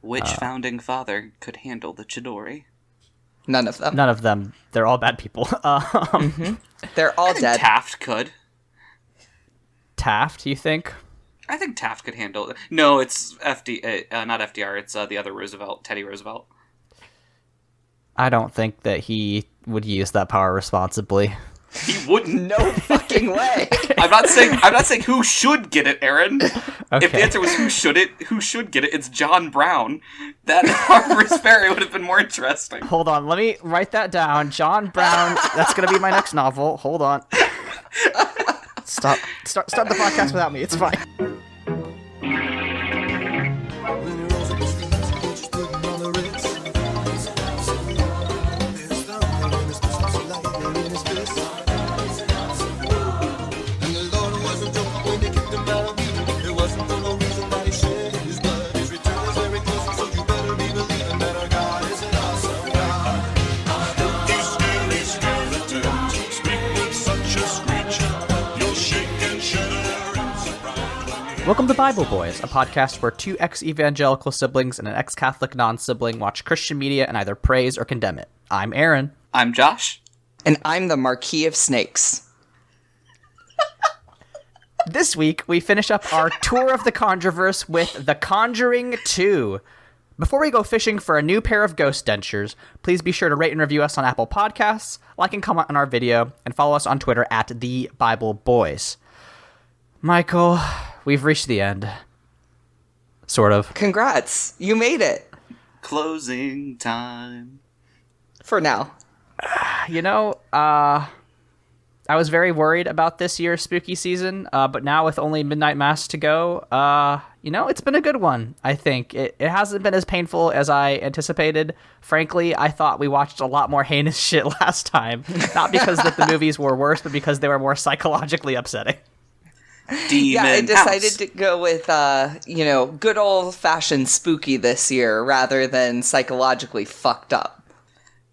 Which founding father could handle the Chidori? None of them. None of them. They're all bad people. They're all I think dead. Taft could. Taft, you think? I think Taft could handle it. No, it's not FDR. It's the other Roosevelt, Teddy Roosevelt. I don't think that he would use that power responsibly. He wouldn't. No fucking way. I'm not saying who should get it, Aaron. Okay. If the answer was who should get it, it's John Brown. That Harper Sperry would have been more interesting. Hold on, let me write that down. John Brown, that's going to be my next novel. Hold on. Start the podcast without me. It's fine. Welcome to Bible Boys, a podcast where two ex-evangelical siblings and an ex-Catholic non-sibling watch Christian media and either praise or condemn it. I'm Aaron. I'm Josh. And I'm the Marquis of Snakes. This week, we finish up our tour of the Conjureverse with The Conjuring 2. Before we go fishing for a new pair of ghost dentures, please be sure to rate and review us on Apple Podcasts, like and comment on our video, and follow us on Twitter at The Bible Boys. Michael, we've reached the end. Sort of. Congrats. You made it. Closing time. For now. You know, I was very worried about this year's spooky season, but now with only Midnight Mass to go, it's been a good one, I think. It hasn't been as painful as I anticipated. Frankly, I thought we watched a lot more heinous shit last time. Not because that the movies were worse, but because they were more psychologically upsetting. Demon I decided House. to go with, good old-fashioned spooky this year rather than psychologically fucked up.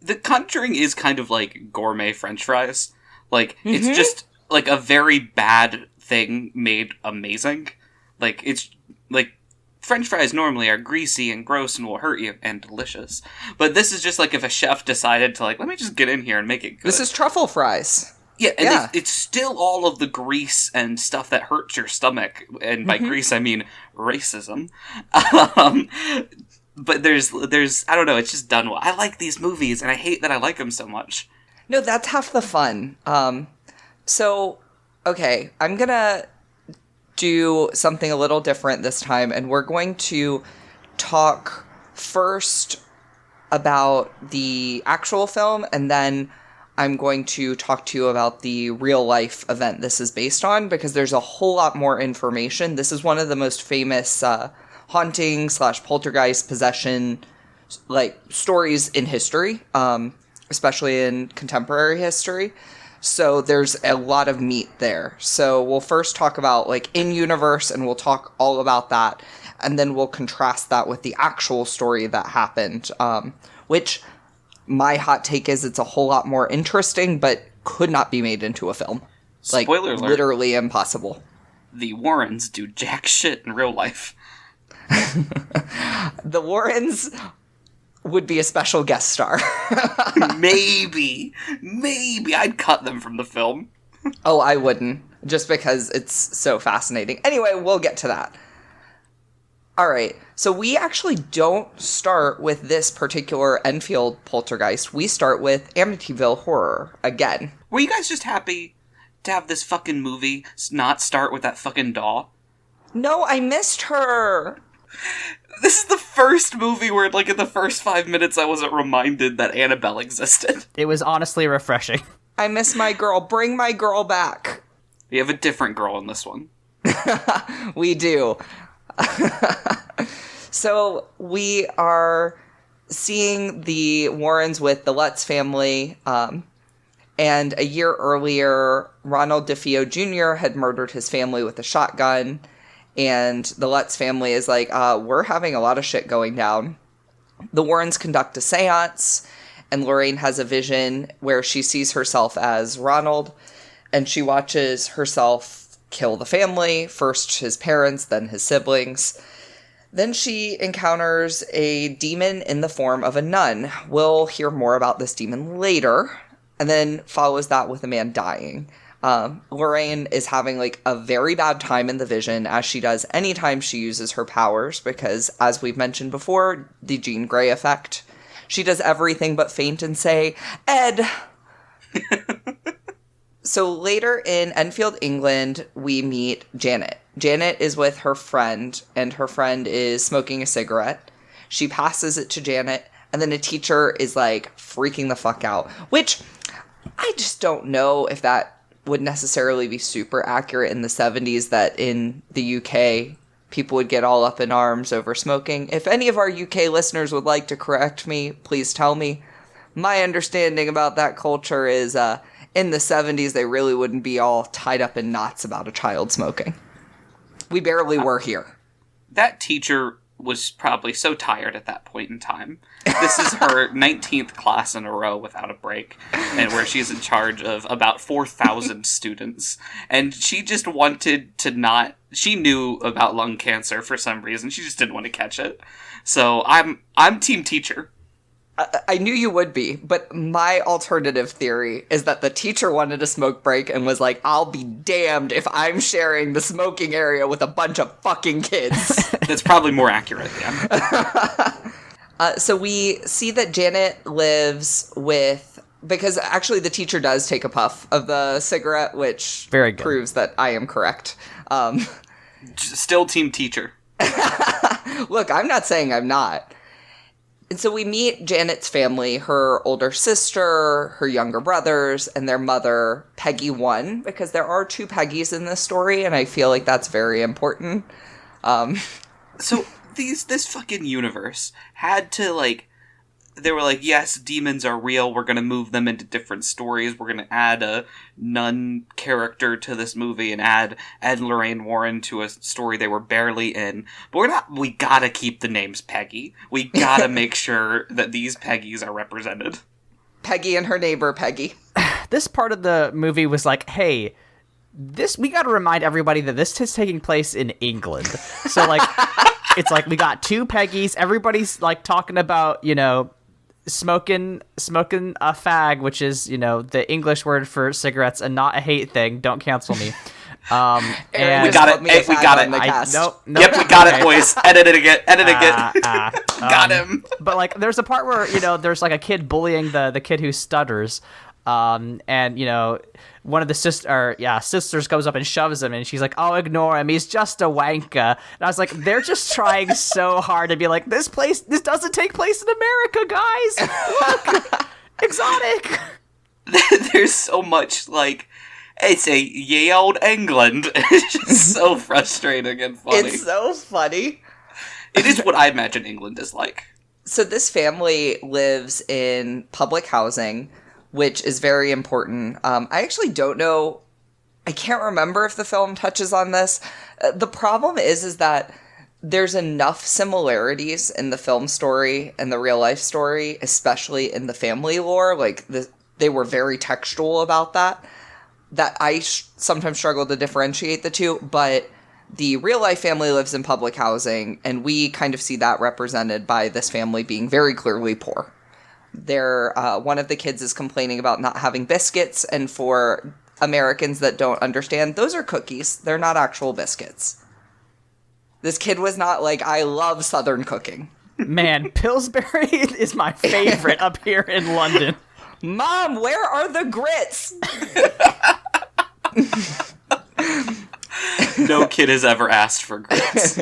The Conjuring is kind of like gourmet French fries. Like, it's just, like, a very bad thing made amazing. Like, it's, like, French fries normally are greasy and gross and will hurt you and delicious. But this is just like if a chef decided to, like, let me just get in here and make it good. This is truffle fries. Yeah, and it's still all of the grease and stuff that hurts your stomach. And by grease, I mean racism. But there's, I don't know, it's just done well. I like these movies, and I hate that I like them so much. No, that's half the fun. Okay, I'm gonna do something a little different this time, and we're going to talk first about the actual film, and then I'm going to talk to you about the real-life event this is based on, because there's a whole lot more information. This is one of the most famous haunting/poltergeist possession stories in history, especially in contemporary history. So there's a lot of meat there. So we'll first talk about in-universe, and we'll talk all about that, and then we'll contrast that with the actual story that happened, which my hot take is it's a whole lot more interesting, but could not be made into a film. Spoiler alert. Literally impossible. The Warrens do jack shit in real life. The Warrens would be a special guest star. Maybe I'd cut them from the film. Oh, I wouldn't, just because it's so fascinating. Anyway, we'll get to that. All right, so we actually don't start with this particular Enfield Poltergeist. We start with Amityville Horror again. Were you guys just happy to have this fucking movie not start with that fucking doll? No, I missed her. This is the first movie where, in the first 5 minutes, I wasn't reminded that Annabelle existed. It was honestly refreshing. I miss my girl. Bring my girl back. We have a different girl in this one. We do. So we are seeing the Warrens with the Lutz family, and a year earlier, Ronald DeFeo Jr. had murdered his family with a shotgun, and the Lutz family is like, we're having a lot of shit going down. The Warrens conduct a seance, and Lorraine has a vision where she sees herself as Ronald, and she watches herself kill the family, first his parents, then his siblings. Then she encounters a demon in the form of a nun. We'll hear more about this demon later, and then follows that with a man dying. Lorraine is having like a very bad time in the vision, as she does anytime she uses her powers, because as we've mentioned before, the Jean Grey effect. She does everything but faint and say, "Ed!" So later in Enfield, England, we meet Janet. Janet is with her friend, and her friend is smoking a cigarette. She passes it to Janet, and then a teacher is like freaking the fuck out, which I just don't know if that would necessarily be super accurate in the 70s, that in the UK, people would get all up in arms over smoking. If any of our UK listeners would like to correct me, please tell me. My understanding about that culture is, in the 70s, they really wouldn't be all tied up in knots about a child smoking. We barely were here. That teacher was probably so tired at that point in time. This is her 19th class in a row without a break, and where she's in charge of about 4,000 students. And she just wanted to not... She knew about lung cancer for some reason. She just didn't want to catch it. So I'm team teacher. I knew you would be, but my alternative theory is that the teacher wanted a smoke break and was like, I'll be damned if I'm sharing the smoking area with a bunch of fucking kids. That's probably more accurate, yeah. So we see that Janet lives with... Because actually the teacher does take a puff of the cigarette, which Very good. proves that I am correct. Still team teacher. Look, I'm not saying I'm not. And so we meet Janet's family, her older sister, her younger brothers, and their mother, Peggy 1, because there are 2 Peggys in this story, and I feel like that's very important. So this fucking universe had to, like... They were like, yes, demons are real, we're gonna move them into different stories, we're gonna add a nun character to this movie and add Ed and Lorraine Warren to a story they were barely in. But we gotta keep the names Peggy. We gotta make sure that these Peggys are represented. Peggy and her neighbor, Peggy. This part of the movie was like, hey, we gotta remind everybody that this is taking place in England. So, like, it's like we got 2 Peggys, everybody's, like, talking about, smoking a fag, which is, the English word for cigarettes and not a hate thing. Don't cancel me. And we got it. Hey, we got it. Nope. Yep, we got it, boys. Edit it again. Got him. But, like, there's a part where, there's, like, a kid bullying the kid who stutters. And, one of the sisters goes up and shoves him, and she's like, oh, ignore him, he's just a wanker. And I was like, they're just trying so hard to be like, this doesn't take place in America, guys! Look! Exotic! There's so much, like, it's a ye old England. It's just so frustrating and funny. It's so funny. It is what I imagine England is like. So this family lives in public housing, which is very important. I actually don't know. I can't remember if the film touches on this. The problem is that there's enough similarities in the film story and the real life story, especially in the family lore. Like, they were very textual about that I sometimes struggle to differentiate the two. But the real life family lives in public housing, and we kind of see that represented by this family being very clearly poor. One of the kids is complaining about not having biscuits, and for Americans that don't understand, those are cookies. They're not actual biscuits. This kid was not like, I love Southern cooking. Man, Pillsbury is my favorite up here in London. Mom, where are the grits? No kid has ever asked for grits.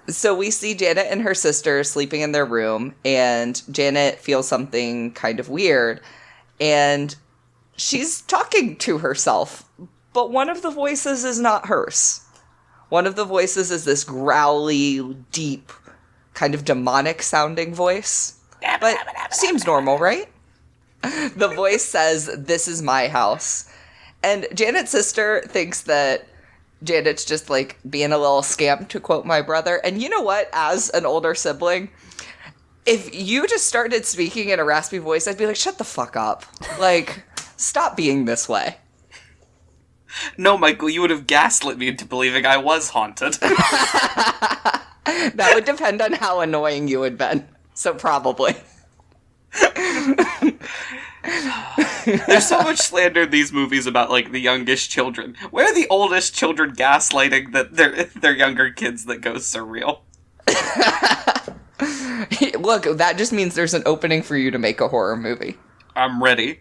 So we see Janet and her sister sleeping in their room, and Janet feels something kind of weird, and she's talking to herself, but one of the voices is not hers. One of the voices is this growly, deep, kind of demonic-sounding voice, but seems normal, right? The voice says, "This is my house," and Janet's sister thinks that Janet's just, like, being a little scamp, to quote my brother. And you know what? As an older sibling, if you just started speaking in a raspy voice, I'd be like, shut the fuck up. Like, stop being this way. No, Michael, you would have gaslit me into believing I was haunted. That would depend on how annoying you had been. So probably. There's so much slander in these movies about, like, the youngest children. Where are the oldest children gaslighting that they're younger kids that go surreal? Look, that just means there's an opening for you to make a horror movie. I'm ready.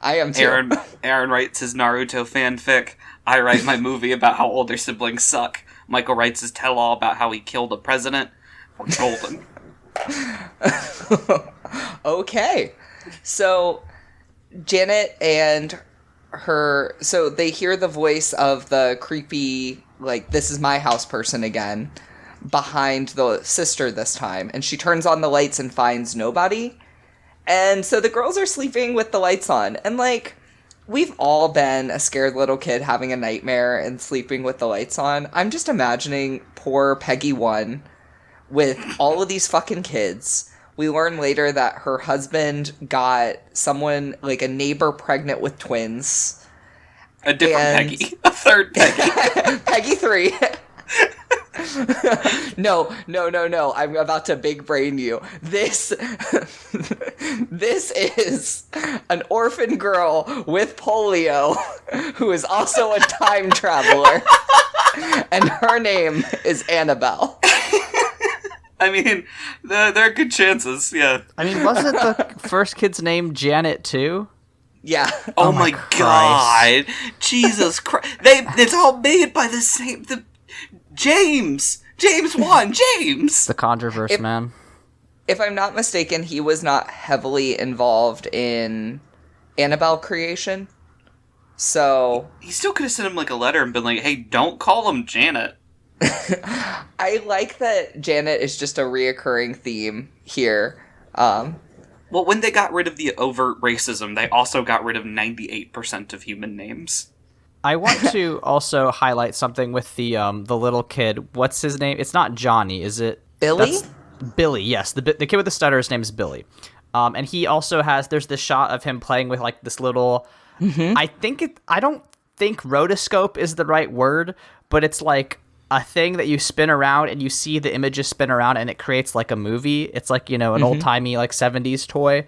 I am too. Aaron writes his Naruto fanfic. I write my movie about how older siblings suck. Michael writes his tell-all about how he killed a president. We're golden. Okay. So, Janet and her... So, they hear the voice of the creepy, like, this is my house person again, behind the sister this time. And she turns on the lights and finds nobody. And so the girls are sleeping with the lights on. And, like, we've all been a scared little kid having a nightmare and sleeping with the lights on. I'm just imagining poor Peggy 1 with all of these fucking kids. We learn later that her husband got someone, like a neighbor, pregnant with twins. A different Peggy. A third Peggy. Peggy 3. No. I'm about to big brain you. This is an orphan girl with polio who is also a time traveler. And her name is Annabelle. I mean, there are good chances, yeah. I mean, wasn't the first kid's name Janet, too? Yeah. Oh my God. Jesus Christ. It's all made by the same... James 1, James! The Conjureverse, man. If I'm not mistaken, he was not heavily involved in Annabelle creation. So... He still could have sent him, like, a letter and been like, hey, don't call him Janet. I like that Janet is just a reoccurring theme here. Well, when they got rid of the overt racism, they also got rid of 98% of human names. I want to also highlight something with the little kid. What's his name? It's not Johnny, is it? Billy? That's Billy, yes. The kid with the stutter, his name is Billy. And he also there's this shot of him playing with, like, this little... Mm-hmm. I don't think rotoscope is the right word, but it's like a thing that you spin around and you see the images spin around and it creates like a movie. It's like, an old-timey, like, 70s toy.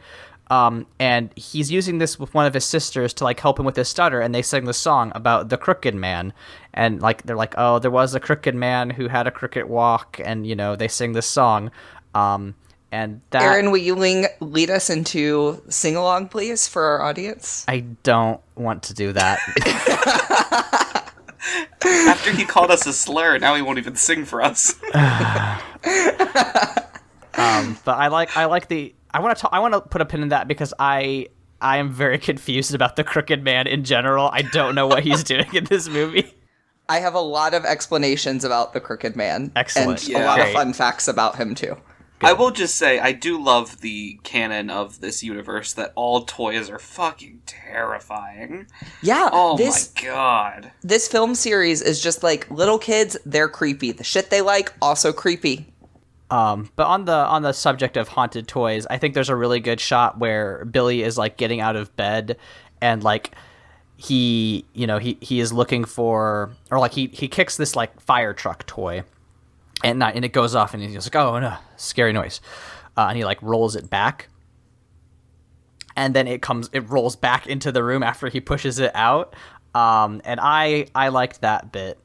And he's using this with one of his sisters to, like, help him with his stutter, and they sing the song about the crooked man. And, like, they're like, oh, there was a crooked man who had a crooked walk, and, they sing this song. And that... Aaron, will you lead us into sing-along, please, for our audience? I don't want to do that. After he called us a slur, now he won't even sing for us. But I like the... I want to put a pin in that because I am very confused about the crooked man in general. I don't know what he's doing in this movie. I have a lot of explanations about the crooked man. Excellent. And a lot of fun facts about him, too. Good. I will just say, I do love the canon of this universe that all toys are fucking terrifying. Yeah. Oh my God. This film series is just like, little kids, they're creepy. The shit they like, also creepy. But on the subject of haunted toys, I think there's a really good shot where Billy is, like, getting out of bed and, like, he is looking for, or, like, he kicks this, like, fire truck toy and it goes off and he's like, oh no, scary noise. And he, like, rolls it back. And then it rolls back into the room after he pushes it out. And I liked that bit.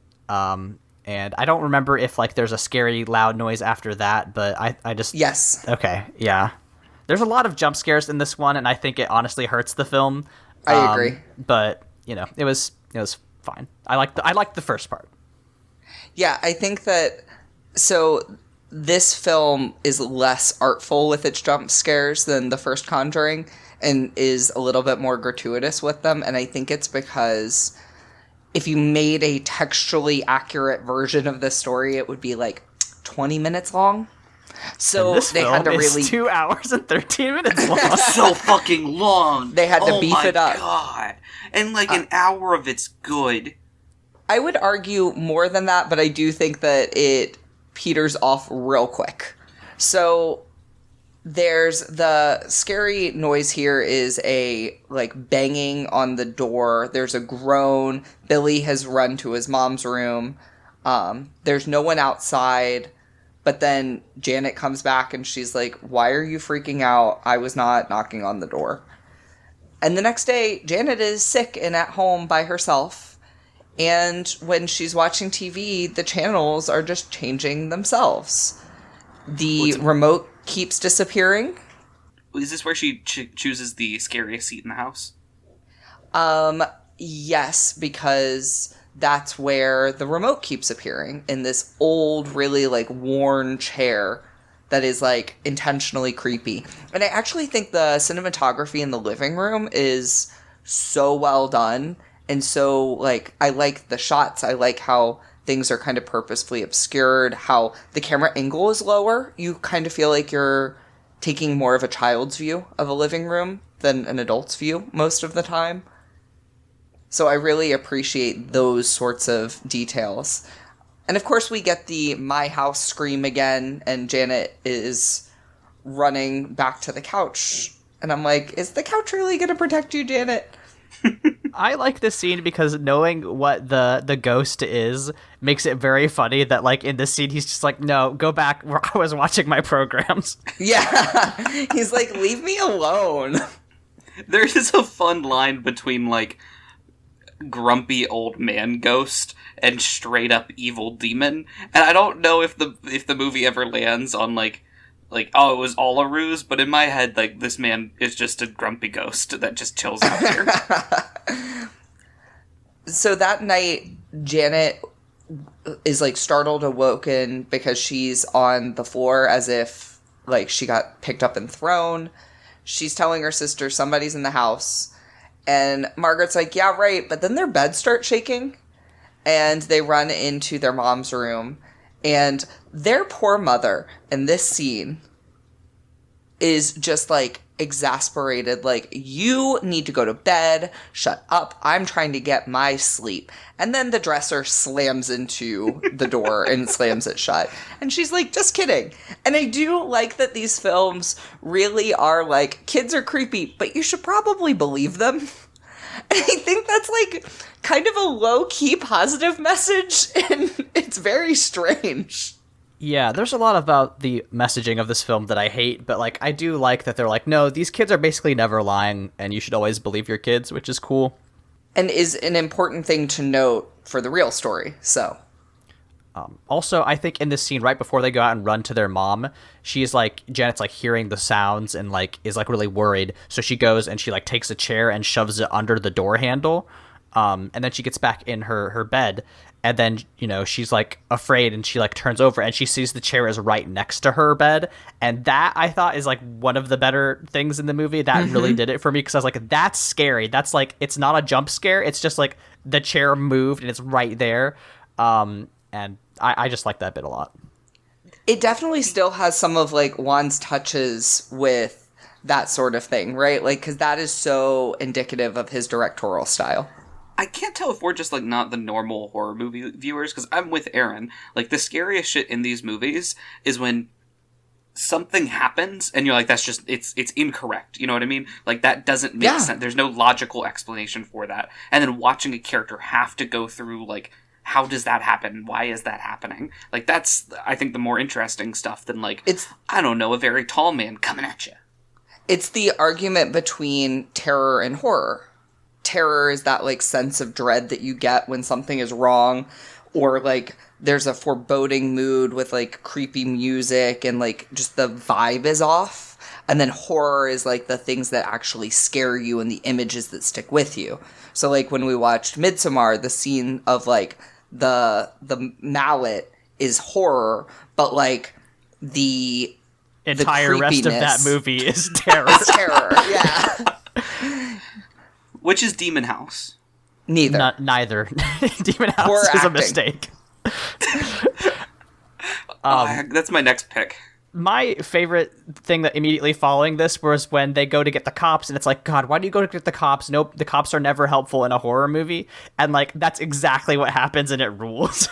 And I don't remember if, like, there's a scary loud noise after that, but I just... Yes. Okay, yeah. There's a lot of jump scares in this one, and I think it honestly hurts the film. I agree. But, it was fine. I liked the first part. Yeah, I think that... So, this film is less artful with its jump scares than the first Conjuring, and is a little bit more gratuitous with them, and I think it's because... if you made a textually accurate version of this story, it would be like 20 minutes long. So they had to really... 2 hours and 13 minutes long. So fucking long. They had to beef it up. Oh my God. And like an hour of it's good. I would argue more than that, but I do think that it peters off real quick. So There's the scary noise here is a like banging on the door. There's a groan. Billy has run to his mom's room. There's no one outside, but then Janet comes back and she's like, "Why are you freaking out? I was not knocking on the door." And the next day, Janet is sick and at home by herself. And when she's watching TV, the channels are just changing themselves. The remote keeps disappearing. Is this where she chooses the scariest seat in the house? Yes, because that's where the remote keeps appearing, in this old, really, like, worn chair that is, like, intentionally creepy. And I actually think the cinematography in the living room is so well done. And so, like, I like the shots. I like how things are kind of purposefully obscured, how the camera angle is lower. You kind of feel like you're taking more of a child's view of a living room than an adult's view most of the time. So I really appreciate those sorts of details. And of course we get the "my house" scream again, and Janet is running back to the couch. And I'm like, is the couch really going to protect you, Janet? I like this scene because knowing what the ghost is makes it very funny that, like, in this scene, he's just like, "No, go back. I was watching my programs." Yeah. He's like, "Leave me alone." There is a fun line between, like, grumpy old man ghost and straight up evil demon. And I don't know if the movie ever lands on, like, oh, it was all a ruse, but in my head, like, this man is just a grumpy ghost that just chills out here. So that night, Janet is, like, startled, awoken, because she's on the floor as if, like, she got picked up and thrown. She's telling her sister somebody's in the house. And Margaret's like, "Yeah, right." But then their beds start shaking. And they run into their mom's room. And their poor mother in this scene is just, like, exasperated. Like, "You need to go to bed. Shut up. I'm trying to get my sleep." And then the dresser slams into the door and slams it shut. And she's like, "Just kidding." And I do like that these films really are like, kids are creepy, but you should probably believe them. And I think that's, like, kind of a low-key positive message, and it's very strange. Yeah, there's a lot about the messaging of this film that I hate, but, like, I do like that they're like, no, these kids are basically never lying, and you should always believe your kids, which is cool. And is an important thing to note for the real story, so. Also, I think in this scene, right before they go out and run to their mom, she's like, Janet's like hearing the sounds and like is like really worried. So she goes and she like takes a chair and shoves it under the door handle. And then she gets back in her bed. And then, you know, she's like afraid and she like turns over and she sees the chair is right next to her bed. And that I thought is like one of the better things in the movie. That really did it for me because I was like, that's scary. That's like, it's not a jump scare. It's just like the chair moved and it's right there. And I just like that bit a lot. It definitely still has some of, like, Juan's touches with that sort of thing, right? Like, because that is so indicative of his directorial style. I can't tell if we're just, like, not the normal horror movie viewers, because I'm with Aaron. Like, the scariest shit in these movies is when something happens and you're like, that's just, it's incorrect. You know what I mean? Like, that doesn't make sense. There's no logical explanation for that. And then watching a character have to go through, like, how does that happen? Why is that happening? Like, that's, I think, the more interesting stuff than, like, I don't know, a very tall man coming at you. It's the argument between terror and horror. Terror is that, like, sense of dread that you get when something is wrong, or, like, there's a foreboding mood with, like, creepy music and, like, just the vibe is off. And then horror is, like, the things that actually scare you and the images that stick with you. So, like, when we watched Midsommar, the scene of, like, the mallet is horror, but, like, the entire rest of that movie is terror. It's terror, yeah. Which is Demon House? Neither. Neither. Demon House is a mistake. That's my next pick. My favorite thing that immediately following this was when they go to get the cops, and it's like, God, why do you go to get the cops? Nope, the cops are never helpful in a horror movie. And, like, that's exactly what happens, and it rules.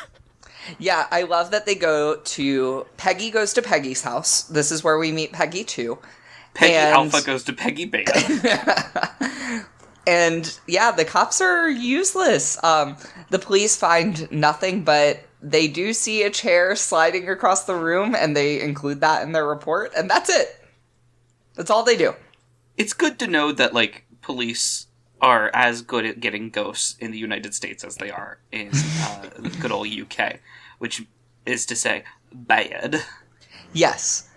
Yeah, I love that they go to... Peggy goes to Peggy's house. This is where we meet Peggy, too. Peggy Alpha goes to Peggy Beta. And, yeah, the cops are useless. The police find nothing, but they do see a chair sliding across the room, and they include that in their report, and that's it. That's all they do. It's good to know that, like, police are as good at getting ghosts in the United States as they are in good old UK, which is to say, bad. Yes.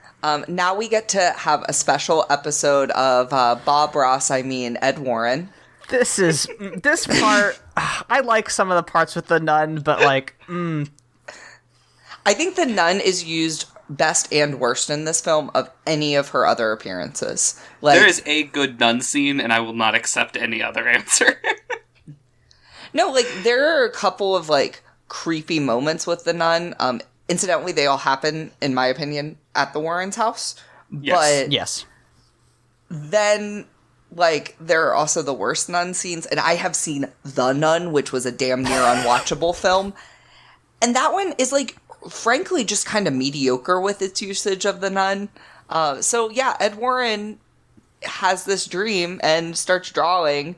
Now we get to have a special episode of Bob Ross, Ed Warren. This part, I like some of the parts with the nun, but like, I think the nun is used best and worst in this film of any of her other appearances. Like, there is a good nun scene, and I will not accept any other answer. No, like, there are a couple of, like, creepy moments with the nun. Incidentally, they all happen, in my opinion, at the Warrens' house. Yes. But yes. then, like, there are also the worst nun scenes, and I have seen The Nun, which was a damn near unwatchable film. And that one is, like, frankly, just kind of mediocre with its usage of the nun. So, yeah, Ed Warren has this dream and starts drawing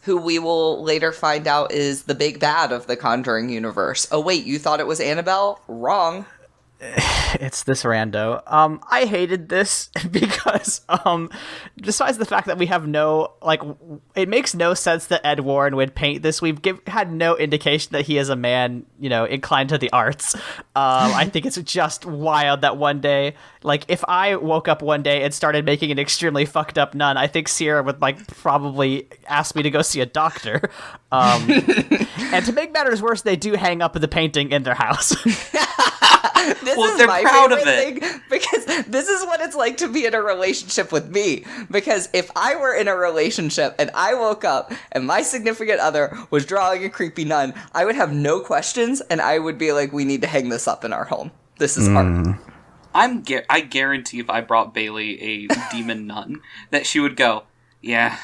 who we will later find out is the big bad of the Conjuring universe. Oh, wait, you thought it was Annabelle? Wrong. It's this rando. I hated this because, besides the fact that we have no, like, it makes no sense that Ed Warren would paint this. We've had no indication that he is a man, inclined to the arts. I think it's just wild that one day, like, if I woke up one day and started making an extremely fucked up nun, I think Sierra would, like, probably ask me to go see a doctor. And to make matters worse, they do hang up the painting in their house. This is they're my proud of favorite it. thing, because this is what it's like to be in a relationship with me. Because if I were in a relationship and I woke up and my significant other was drawing a creepy nun, I would have no questions and I would be like, we need to hang this up in our home. This is art. I guarantee if I brought Bailey a demon nun, that she would go, yeah.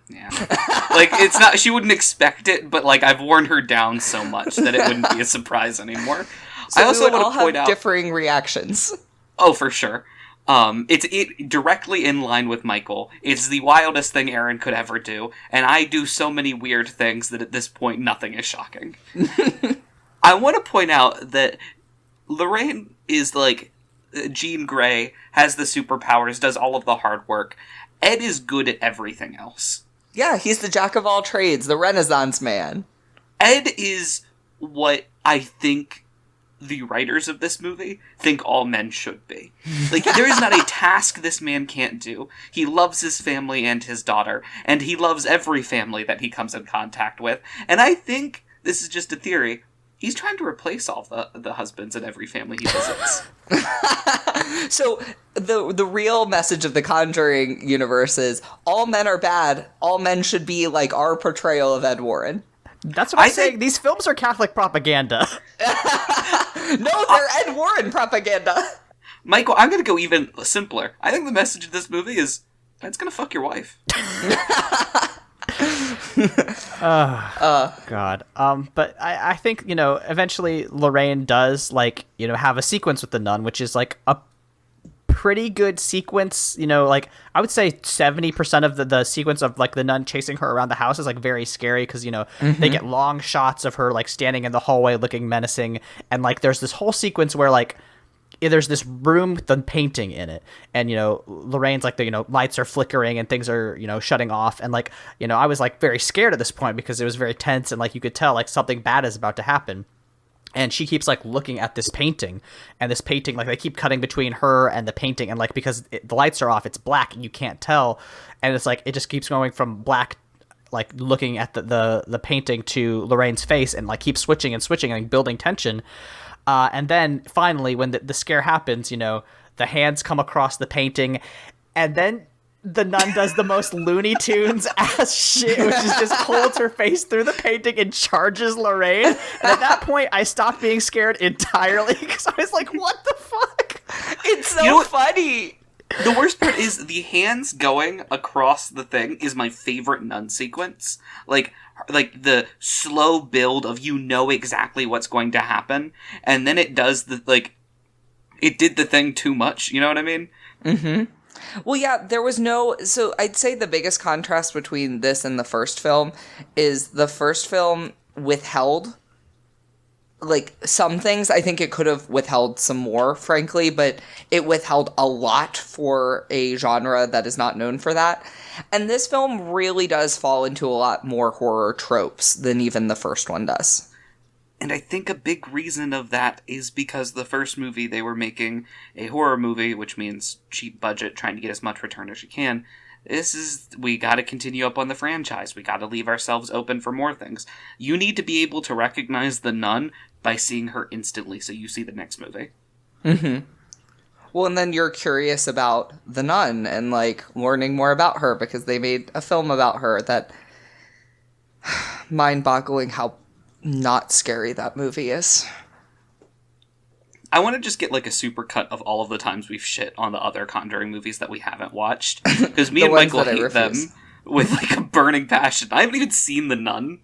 Like, it's not, she wouldn't expect it, but, like, I've worn her down so much that it wouldn't be a surprise anymore. So I also we would want all to point have out differing reactions. Oh, for sure. It's directly in line with Michael. It's the wildest thing Aaron could ever do, and I do so many weird things that at this point nothing is shocking. I want to point out that Lorraine is like Jean Grey, has the superpowers, does all of the hard work. Ed is good at everything else. Yeah, he's the jack of all trades, the Renaissance man. Ed is what I think the writers of this movie think all men should be. Like, there is not a task this man can't do. He loves his family and his daughter, and he loves every family that he comes in contact with. And I think, this is just a theory, he's trying to replace all the husbands in every family he visits. So, the real message of the Conjuring universe is, all men are bad, all men should be like our portrayal of Ed Warren. That's what I'm saying. These films are Catholic propaganda. No, they're Ed Warren propaganda. Michael, I'm going to go even simpler. I think the message of this movie is, Ed's going to fuck your wife. God. But I think, eventually Lorraine does, like, have a sequence with the nun, which is, like, a pretty good sequence. Like, I would say 70% of the sequence of, like, the nun chasing her around the house is, like, very scary because, they get long shots of her, like, standing in the hallway looking menacing, and, like, there's this whole sequence where, like, there's this room with the painting in it, and Lorraine's like, the lights are flickering and things are shutting off, and like I was like very scared at this point because it was very tense and like you could tell like something bad is about to happen. And she keeps like looking at this painting, and this painting, like, they keep cutting between her and the painting, and like because the lights are off, it's black and you can't tell, and it's like it just keeps going from black, like looking at the painting, to Lorraine's face, and like keeps switching and switching and building tension. And then finally, when the scare happens, the hands come across the painting, and then the nun does the most Looney Tunes ass shit, which is just holds her face through the painting and charges Lorraine. And at that point, I stopped being scared entirely because I was like, what the fuck? It's so funny. The worst part is the hands going across the thing is my favorite nun sequence. Like the slow build of you know exactly what's going to happen, and then it does it did the thing too much, you know what I mean? Mm-hmm. Well, yeah, there was no... So I'd say the biggest contrast between this and the first film is the first film withheld, like, some things. I think it could have withheld some more, frankly, but it withheld a lot for a genre that is not known for that. And this film really does fall into a lot more horror tropes than even the first one does. And I think a big reason of that is because the first movie, they were making a horror movie, which means cheap budget, trying to get as much return as you can. We gotta continue up on the franchise. We gotta leave ourselves open for more things. You need to be able to recognize the nun by seeing her instantly, so you see the next movie. Mm-hmm. Well, and then you're curious about the nun and, like, learning more about her because they made a film about her that... mind-boggling how not scary that movie is. I want to just get, like, a super cut of all of the times we've shit on the other Conjuring movies that we haven't watched. Because me and Michael hate them with, like, a burning passion. I haven't even seen The Nun.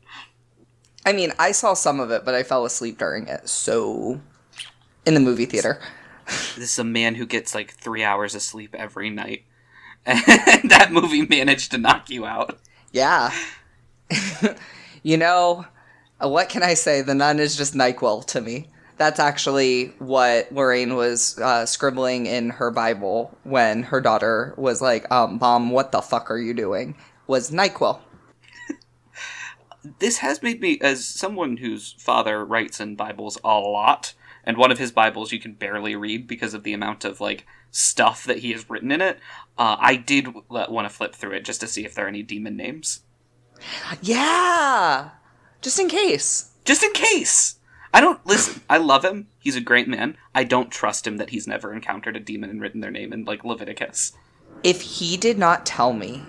I mean, I saw some of it, but I fell asleep during it, so... in the movie theater. This is a man who gets, like, 3 hours of sleep every night. And that movie managed to knock you out. Yeah. You know... what can I say? The Nun is just NyQuil to me. That's actually what Lorraine was scribbling in her Bible when her daughter was like, Mom, what the fuck are you doing? Was NyQuil. This has made me, as someone whose father writes in Bibles a lot, and one of his Bibles you can barely read because of the amount of, like, stuff that he has written in it, I did want to flip through it just to see if there are any demon names. Yeah! Just in case. Just in case! Listen, I love him. He's a great man. I don't trust him that he's never encountered a demon and written their name in, like, Leviticus. If he did not tell me,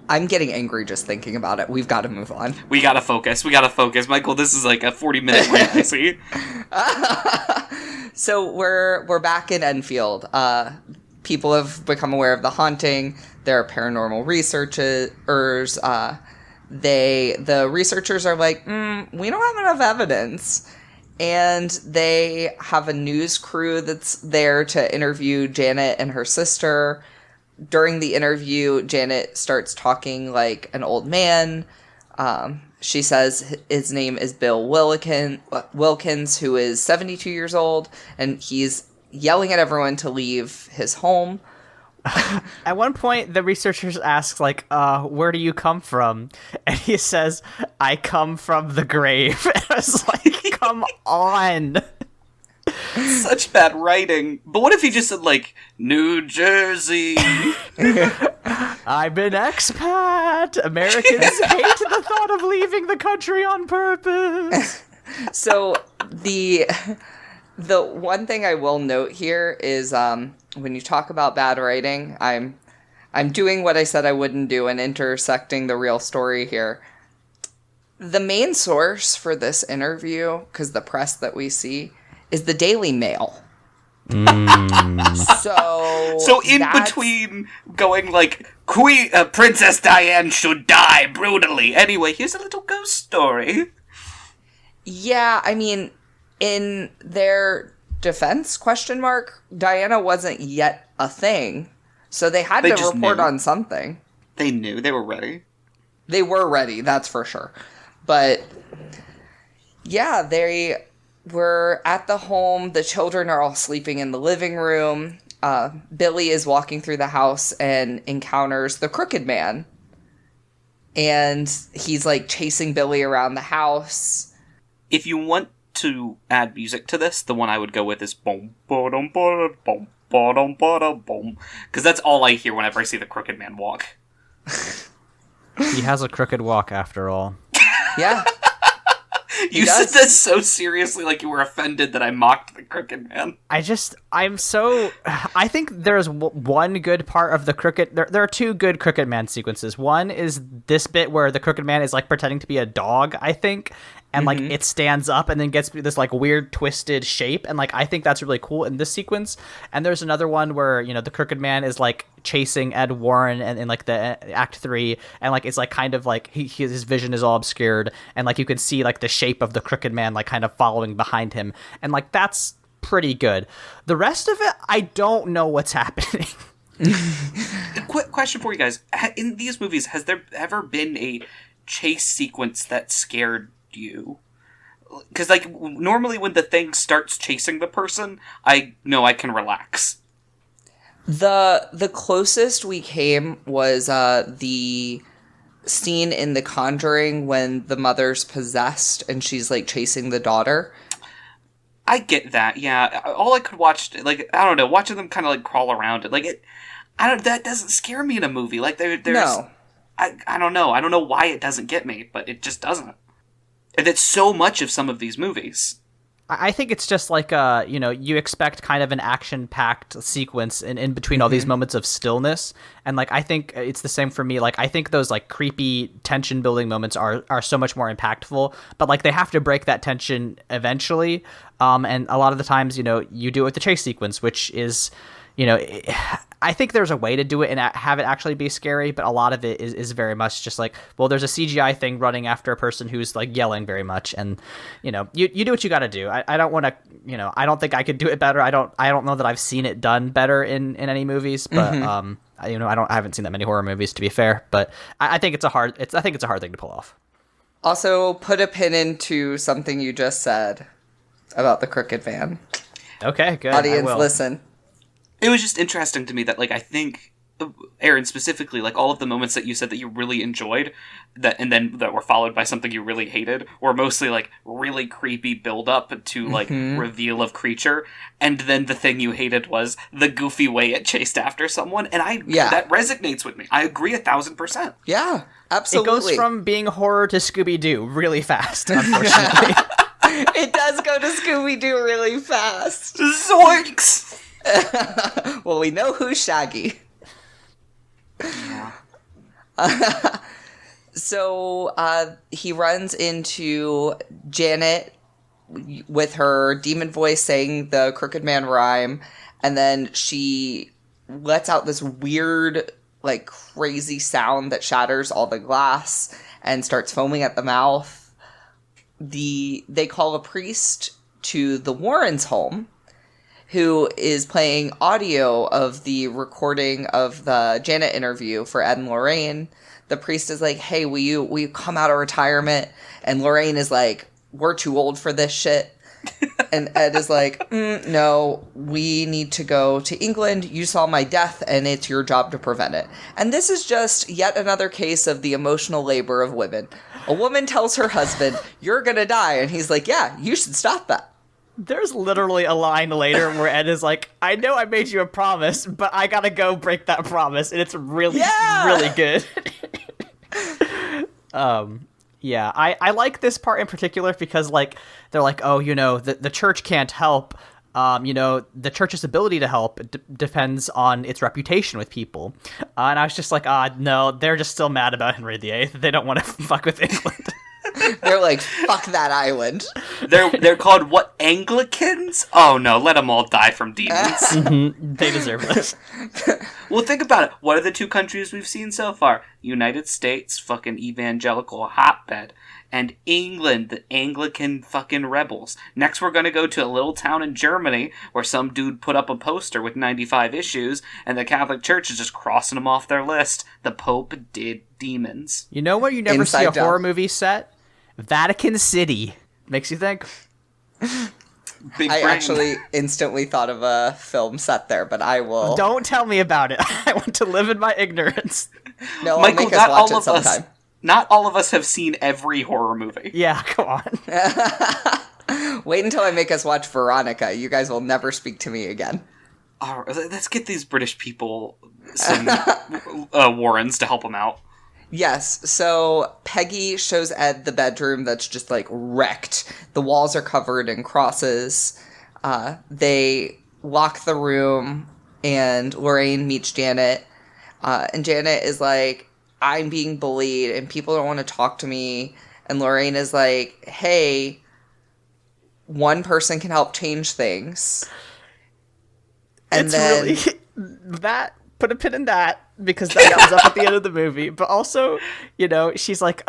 I'm getting angry just thinking about it. We've got to move on. We gotta focus. Michael, this is like a 40-minute rant, I see. So we're back in Enfield. People have become aware of the haunting. There are paranormal researchers. The researchers are like, we don't have enough evidence. And they have a news crew that's there to interview Janet and her sister. During the interview, Janet starts talking like an old man. She says his name is Bill Wilkins, who is 72 years old, and he's yelling at everyone to leave his home. At one point, the researchers ask, like, where do you come from? And he says, I come from the grave. And I was like, come on. Such bad writing. But what if he just said, like, New Jersey? I'm an expat. Americans hate the thought of leaving the country on purpose. So the one thing I will note here is when you talk about bad writing, I'm doing what I said I wouldn't do and intersecting the real story here. The main source for this interview, because the press that we see, is the Daily Mail. So in between going like, Princess Diane should die brutally. Anyway, here's a little ghost story. Yeah, I mean, in their defense, Diana wasn't yet a thing. So they had to report on something. They knew. They were ready. They were ready, that's for sure. But, yeah, they were at the home. The children are all sleeping in the living room. Billy is walking through the house and encounters the Crooked Man. And he's, like, chasing Billy around the house. If you want to add music to this, the one I would go with is boom, ba-dum, ba-dum, boom, ba-dum, ba-dum, boom. Because that's all I hear whenever I see the Crooked Man walk. He has a crooked walk, after all. Yeah. You said that so seriously, like you were offended that I mocked the Crooked Man. I think there's one good part of the Crooked... There are two good Crooked Man sequences. One is this bit where the Crooked Man is, like, pretending to be a dog, I think. and like it stands up and then gets this like weird twisted shape, and like I think that's really cool in this sequence. And there's another one where the Crooked Man is like chasing Ed Warren and in like the Act 3, and like it's like kind of like his vision is all obscured, and like you can see like the shape of the Crooked Man like kind of following behind him, and like that's pretty good. The rest of it, I don't know what's happening. Quick question for you guys: in these movies, has there ever been a chase sequence that scared you? Because like normally when the thing starts chasing the person, I know I can relax. The closest we came was the scene in The Conjuring when the mother's possessed and she's like chasing the daughter. I get that, yeah. All I could watch, like, I don't know, watching them kind of like crawl around it, like that doesn't scare me in a movie. Like there's No. I don't know. I don't know why it doesn't get me, but it just doesn't. And it's so much of some of these movies. I think it's just like you expect kind of an action-packed sequence in between all these moments of stillness, and like I think it's the same for me. Like I think those like creepy tension-building moments are so much more impactful, but like they have to break that tension eventually. And a lot of the times, you do it with the chase sequence, which is, I think there's a way to do it and have it actually be scary, but a lot of it is very much just like, well, there's a CGI thing running after a person who's like yelling very much, and you do what you got to do. I don't want to, I don't think I could do it better. I don't know that I've seen it done better in any movies, but I haven't seen that many horror movies, to be fair. But I think it's a hard thing to pull off. Also, put a pin into something you just said about the Crooked Man. Okay, good. Audience, listen. It was just interesting to me that, like, I think, Aaron, specifically, like, all of the moments that you said that you really enjoyed, that were followed by something you really hated, were mostly, like, really creepy build-up to, like, reveal of creature, and then the thing you hated was the goofy way it chased after someone, and that resonates with me. I agree 1,000%. Yeah, absolutely. It goes from being horror to Scooby-Doo really fast, unfortunately. It does go to Scooby-Doo really fast. Zoinks! Well, we know who's Shaggy. Yeah. So he runs into Janet with her demon voice saying the Crooked Man rhyme, and then she lets out this weird, like, crazy sound that shatters all the glass and starts foaming at the mouth. They call a priest to the Warrens' home, who is playing audio of the recording of the Janet interview for Ed and Lorraine. The priest is like, hey, will you come out of retirement? And Lorraine is like, we're too old for this shit. And Ed is like, no, we need to go to England. You saw my death, and it's your job to prevent it. And this is just yet another case of the emotional labor of women. A woman tells her husband, you're gonna die. And he's like, yeah, you should stop that. There's literally a line later where Ed is like, I know I made you a promise, but I gotta go break that promise. And it's really, really good. Yeah, I like this part in particular because, like, they're like, oh, the church can't help. The church's ability to help depends on its reputation with people. And I was just like, no, they're just still mad about Henry VIII. They don't want to fuck with England. They're like, fuck that island. They're called what, Anglicans? Oh no, let them all die from demons. They deserve this. Well, think about it. What are the two countries we've seen so far? United States, fucking evangelical hotbed, and England, the Anglican fucking rebels. Next we're gonna go to a little town in Germany where some dude put up a poster with 95 issues, and the Catholic Church is just crossing them off their list. The Pope did demons. You know where you never Inside see a job. horror movie set? Vatican City. Makes you think? Big I brain. actually instantly thought of a film set there, but I will. Don't tell me about it. I want to live in my ignorance. No, I'll Michael, make us not watch all it of us. sometime. Not all of us have seen every horror movie. Yeah, come on. Wait until I make us watch Veronica. You guys will never speak to me again. All right, let's get these British people some Warrens to help them out. Yes, so Peggy shows Ed the bedroom that's just, like, wrecked. The walls are covered in crosses. They lock the room, and Lorraine meets Janet. And Janet is like, I'm being bullied, and people don't want to talk to me. And Lorraine is like, hey, one person can help change things. And it's then really that. Put a pin in that, because that comes up at the end of the movie. But also, she's like,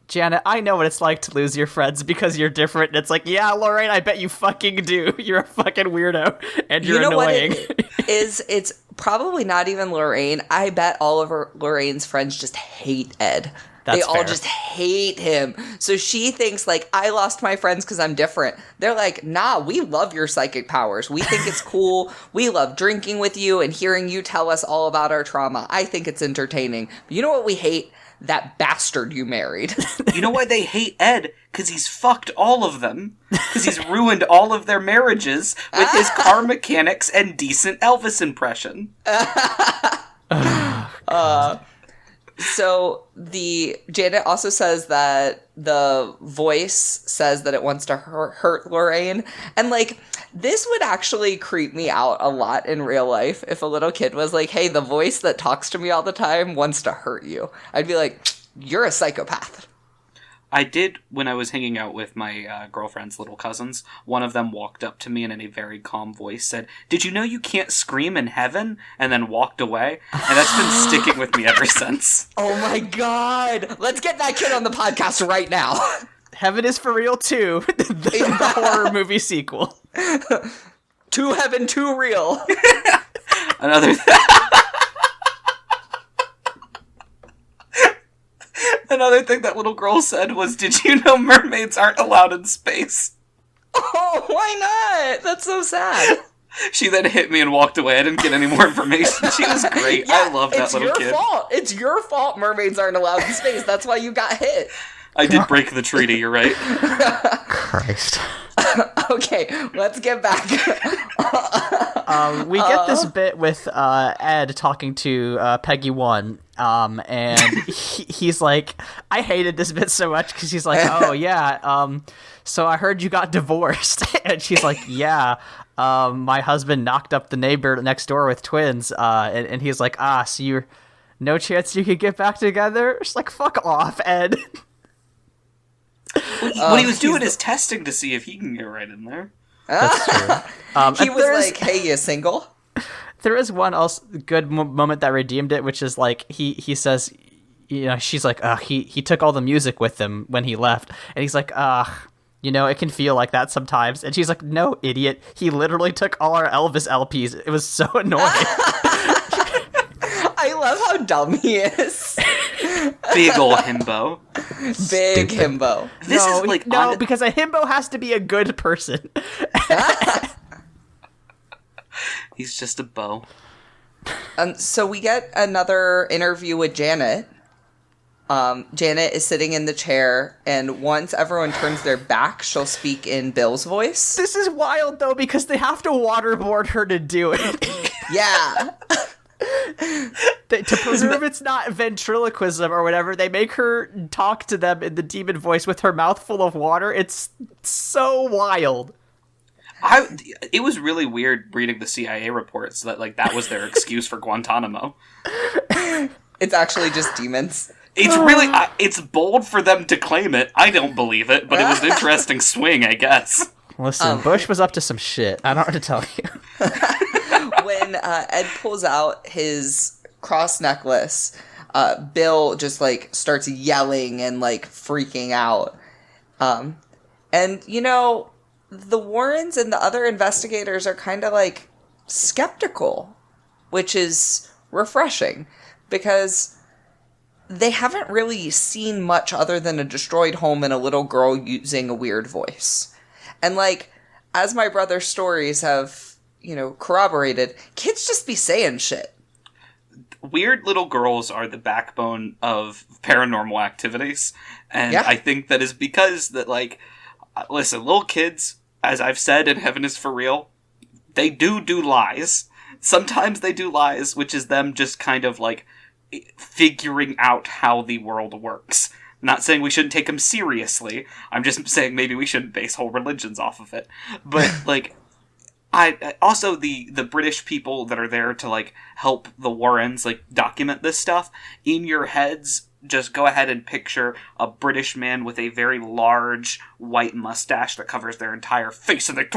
Janet, I know what it's like to lose your friends because you're different. And it's like, yeah, Lorraine, I bet you fucking do. You're a fucking weirdo, and you're annoying. What it is? It's probably not even Lorraine. I bet all of Lorraine's friends just hate Ed. They all just hate him. So she thinks, like, I lost my friends because I'm different. They're like, nah, we love your psychic powers. We think it's cool. We love drinking with you and hearing you tell us all about our trauma. I think it's entertaining. But you know what we hate? That bastard you married. You know why they hate Ed? Because he's fucked all of them. Because he's ruined all of their marriages with his car mechanics and decent Elvis impression. So Janet also says that the voice says that it wants to hurt Lorraine. And, like, this would actually creep me out a lot in real life if a little kid was like, hey, the voice that talks to me all the time wants to hurt you. I'd be like, you're a psychopath. I did, when I was hanging out with my girlfriend's little cousins, one of them walked up to me and in a very calm voice said, "Did you know you can't scream in heaven?" And then walked away. And that's been sticking with me ever since. Oh my god! Let's get that kid on the podcast right now. Heaven is for Real 2, the horror movie sequel. To Heaven, Too Real. Another thing that little girl said was, "Did you know mermaids aren't allowed in space?" Oh, why not? That's so sad. She then hit me and walked away. I didn't get any more information. She was great. Yeah, I love that little kid. It's your fault. It's your fault mermaids aren't allowed in space. That's why you got hit. I did break the treaty, you're right. Christ. Okay, let's get back. We get this bit with Ed talking to Peggy 1, and he's like, I hated this bit so much because he's like, oh yeah, so I heard you got divorced. And she's like, yeah, my husband knocked up the neighbor next door with twins, and he's like, so you're no chance you could get back together? She's like, fuck off, Ed. What he was doing is testing to see if he can get right in there. That's true. He was like, hey, you single? There is one else good moment that redeemed it, which is like, he says, she's like, he took all the music with him when he left. And he's like, it can feel like that sometimes. And she's like, no, idiot. He literally took all our Elvis LPs. It was so annoying. I love how dumb he is. Big ol' himbo. Big himbo. Because a himbo has to be a good person. He's just a beau. So we get another interview with Janet. Janet is sitting in the chair, and once everyone turns their back, she'll speak in Bill's voice. This is wild, though, because they have to waterboard her to do it. Yeah. To preserve it's not ventriloquism or whatever, they make her talk to them in the demon voice with her mouth full of water. It's so wild. It was really weird reading the CIA reports that that was their excuse for Guantanamo. It's actually just demons. It's really it's bold for them to claim it. I don't believe it, but it was an interesting swing, I guess. Listen, Bush was up to some shit. I don't know what to tell you. When Ed pulls out his cross necklace, Bill just starts yelling and freaking out. And the Warrens and the other investigators are kind of skeptical, which is refreshing because they haven't really seen much other than a destroyed home and a little girl using a weird voice. And as my brother's stories have corroborated, kids just be saying shit. Weird little girls are the backbone of paranormal activities. And yeah. I think that is because that, listen, little kids, as I've said, in Heaven is for Real, they do lies. Sometimes they do lies, which is them just kind of, figuring out how the world works. I'm not saying we shouldn't take them seriously. I'm just saying maybe we shouldn't base whole religions off of it. But, I also the British people that are there to help the Warrens document this stuff, in your heads just go ahead and picture a British man with a very large white mustache that covers their entire face, and like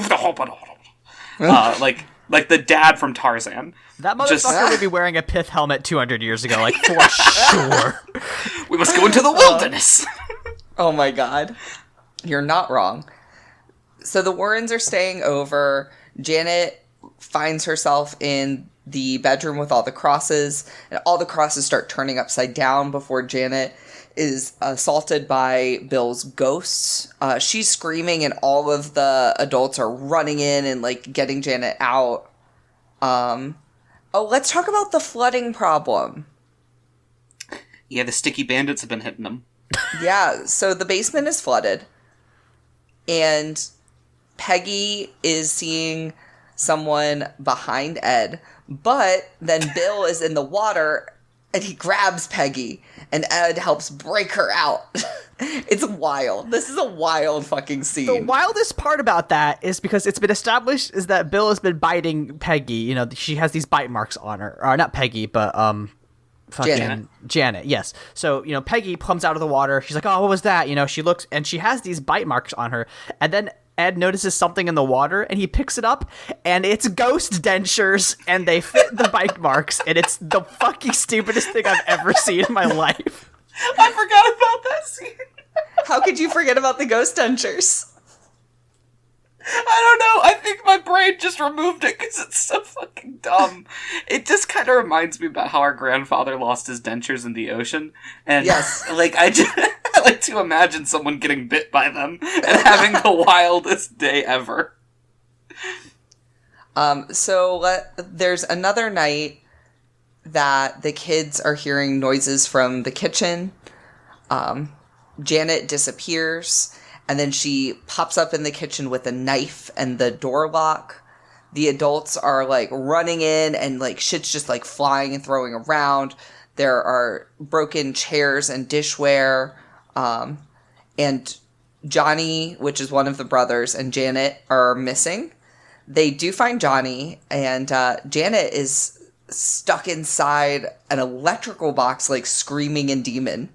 the dad from Tarzan. That motherfucker would be wearing a pith helmet 200 years ago, like, for sure. We must go into the wilderness. Oh my god. You're not wrong. So the Warrens are staying over. Janet finds herself in the bedroom with all the crosses, and all the crosses start turning upside down before Janet is assaulted by Bill's ghosts. She's screaming, and all of the adults are running in and, like, getting Janet out. Let's talk about the flooding problem. Yeah, the sticky bandits have been hitting them. Yeah, so the basement is flooded, and Peggy is seeing someone behind Ed, but then Bill is in the water, and he grabs Peggy, and Ed helps break her out. It's wild. This is a wild fucking scene. The wildest part about that is because it's been established is that Bill has been biting Peggy. You know, she has these bite marks on her. Or not Peggy, but fucking Janet, yes. So, you know, Peggy comes out of the water. She's like, oh, what was that? You know, she looks, and she has these bite marks on her. And then Ed notices something in the water, and he picks it up, and it's ghost dentures, and they fit the bite marks, and it's the fucking stupidest thing I've ever seen in my life. I forgot about that scene. How could you forget about the ghost dentures? I don't know. I think my brain just removed it because it's so fucking dumb. It just kind of reminds me about how our grandfather lost his dentures in the ocean. And, yes. Like, I like to imagine someone getting bit by them and having the wildest day ever. There's another night that the kids are hearing noises from the kitchen. Janet disappears, and then she pops up in the kitchen with a knife and the door lock. The adults are, like, running in, and, like, shit's just, like, flying and throwing around. There are broken chairs and dishware. And Johnny, which is one of the brothers, and Janet are missing. They do find Johnny, and Janet is stuck inside an electrical box, like, screaming in demon.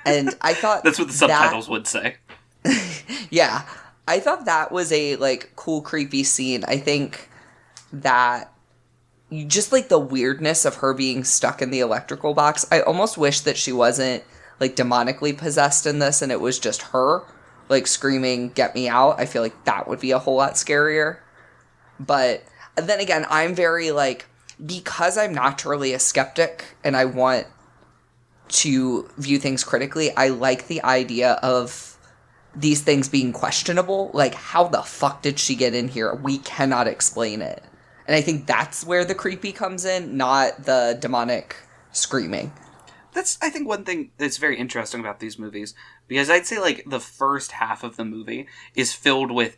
And I thought that's what the subtitles would say. Yeah. I thought that was a, like, cool, creepy scene. I think that just, like, the weirdness of her being stuck in the electrical box. I almost wish that she wasn't, like, demonically possessed in this and it was just her, like, screaming, "Get me out." I feel like that would be a whole lot scarier. But then again, I'm very, like, because I'm naturally a skeptic and I want to view things critically, I like the idea of these things being questionable. Like, how the fuck did she get in here? We cannot explain it. And I think that's where the creepy comes in, not the demonic screaming. That's, I think, one thing that's very interesting about these movies, because I'd say, like, the first half of the movie is filled with,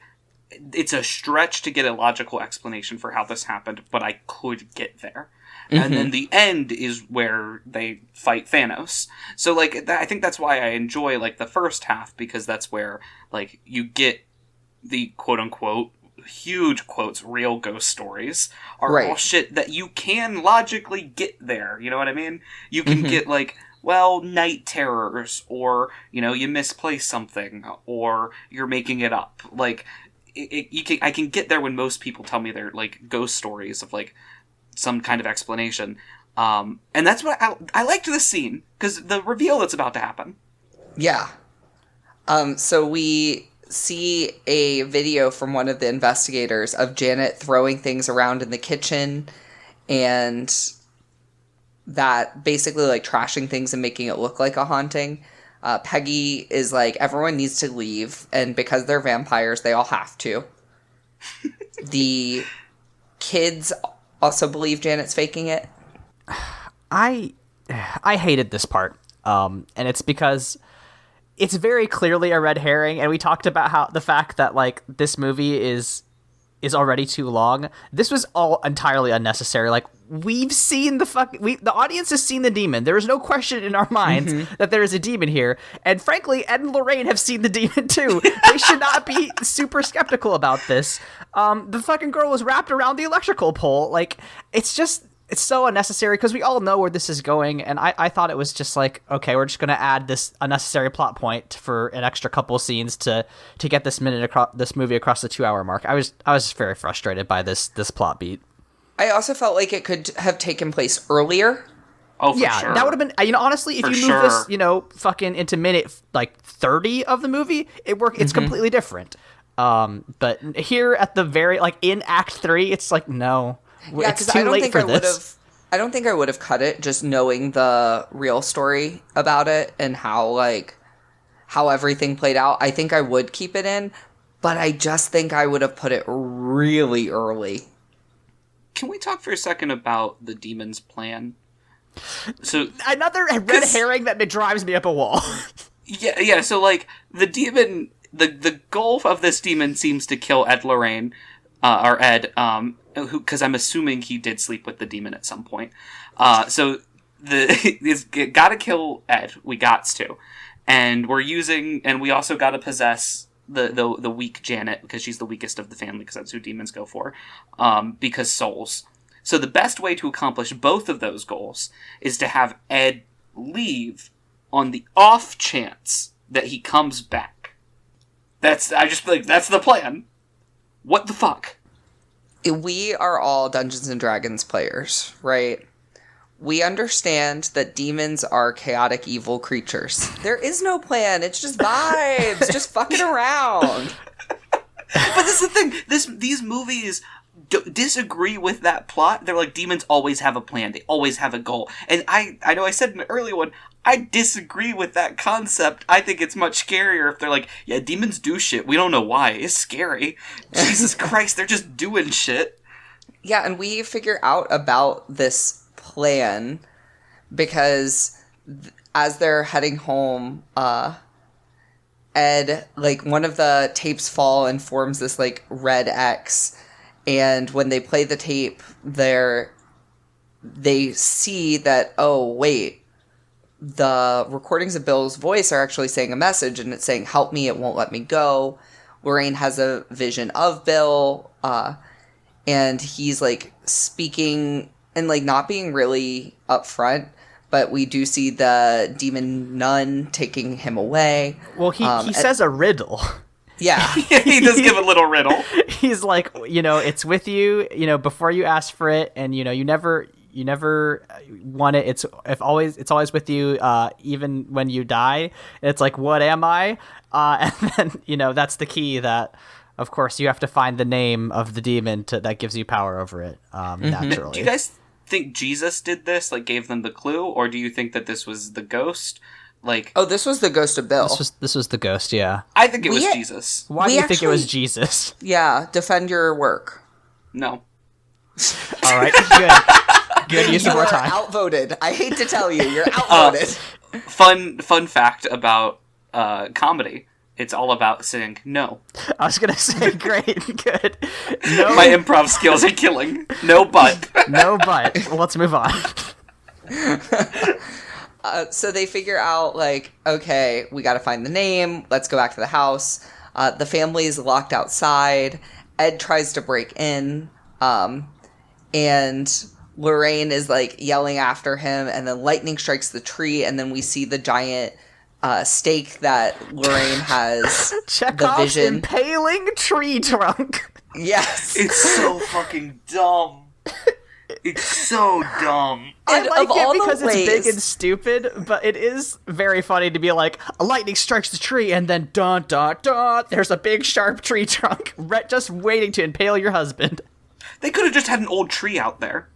it's a stretch to get a logical explanation for how this happened, but I could get there. Mm-hmm. And then the end is where they fight Thanos. So, like, I think that's why I enjoy, like, the first half, because that's where, like, you get the quote-unquote, huge quotes, real ghost stories are all shit that you can logically get there. You know what I mean? You can get, like, well, night terrors, or, you know, you misplace something, or you're making it up. Like, I can get there when most people tell me they're, like, ghost stories of, like, some kind of explanation. And that's what I liked this scene, because the reveal that's about to happen. Yeah. So we see a video from one of the investigators of Janet throwing things around in the kitchen, and that basically, like, trashing things and making it look like a haunting. Peggy is like, everyone needs to leave, and because they're vampires, they all have to. The kids also believe Janet's faking it. I hated this part, and it's because it's very clearly a red herring, and we talked about how the fact that, like, this movie is already too long. This was all entirely unnecessary. Like, we've seen the audience has seen the demon. There is no question in our minds that there is a demon here. And frankly, Ed and Lorraine have seen the demon too. They should not be super skeptical about this. The fucking girl was wrapped around the electrical pole. Like, it's just, it's so unnecessary because we all know where this is going, and I thought it was just like, okay, we're just gonna add this unnecessary plot point for an extra couple scenes to get this movie across the 2-hour mark. I was very frustrated by this plot beat. I also felt like it could have taken place earlier. Oh, for sure. That would have been, honestly, if you move this, fucking into minute, 30 of the movie, it's completely different. But here at the very, in Act 3, it's like, no, it's too late for this. I don't think I would have cut it just knowing the real story about it and how everything played out. I think I would keep it in, but I just think I would have put it really early. Can we talk for a second about the demon's plan? So another red herring that drives me up a wall. Yeah. So the demon, the goal of this demon seems to kill Ed Lorraine, or Ed, who, because I'm assuming he did sleep with the demon at some point. So it's gotta kill Ed. We gots to, and we also gotta possess the weak Janet because she's the weakest of the family because that's who demons go for. Because souls. So the best way to accomplish both of those goals is to have Ed leave on the off chance that he comes back. That's the plan. What the fuck? We are all Dungeons and Dragons players, right? We understand that demons are chaotic evil creatures. There is no plan. It's just vibes. Just fucking around. But that's the thing. These movies disagree with that plot. They're like, demons always have a plan. They always have a goal. And I know I said in an early one, I disagree with that concept. I think it's much scarier if they're like, yeah, demons do shit. We don't know why. It's scary. Jesus Christ, they're just doing shit. Yeah, and we figure out about this plan because as they're heading home, Ed, one of the tapes fall and forms this, red X. And when they play the tape, they see that, oh, wait, the recordings of Bill's voice are actually saying a message, and it's saying, help me, it won't let me go. Lorraine has a vision of Bill, and he's, speaking and, not being really upfront, but we do see the demon nun taking him away. Well, he says a riddle. Yeah. He does give a little riddle. He's like, it's with you, before you ask for it, and you never want it. It's always with you, even when you die. And it's like, what am I? And then that's the key that, of course, you have to find the name of the demon that gives you power over it. Naturally. Do you guys think Jesus did this? Gave them the clue, or do you think that this was the ghost? This was the ghost of Bill. This was the ghost, yeah. I think it was Jesus. Why do you think it was Jesus? Yeah, defend your work. No. All right, good use of our time. You are outvoted. I hate to tell you, you're outvoted. Fun fact about comedy. It's all about saying no. I was gonna say, great, good. No. My improv skills are killing. No but. No but. Well, let's move on. So they figure out, okay, we gotta find the name. Let's go back to the house. The family is locked outside. Ed tries to break in. And Lorraine is, yelling after him. And then lightning strikes the tree. And then we see the giant stake that Lorraine has. Chekhov's the vision. Impaling tree trunk. Yes. It's so fucking dumb. It's so dumb. I like it because it's big and stupid, but it is very funny to be like, a lightning strikes the tree, and then dun dun dun, there's a big sharp tree trunk just waiting to impale your husband. They could have just had an old tree out there.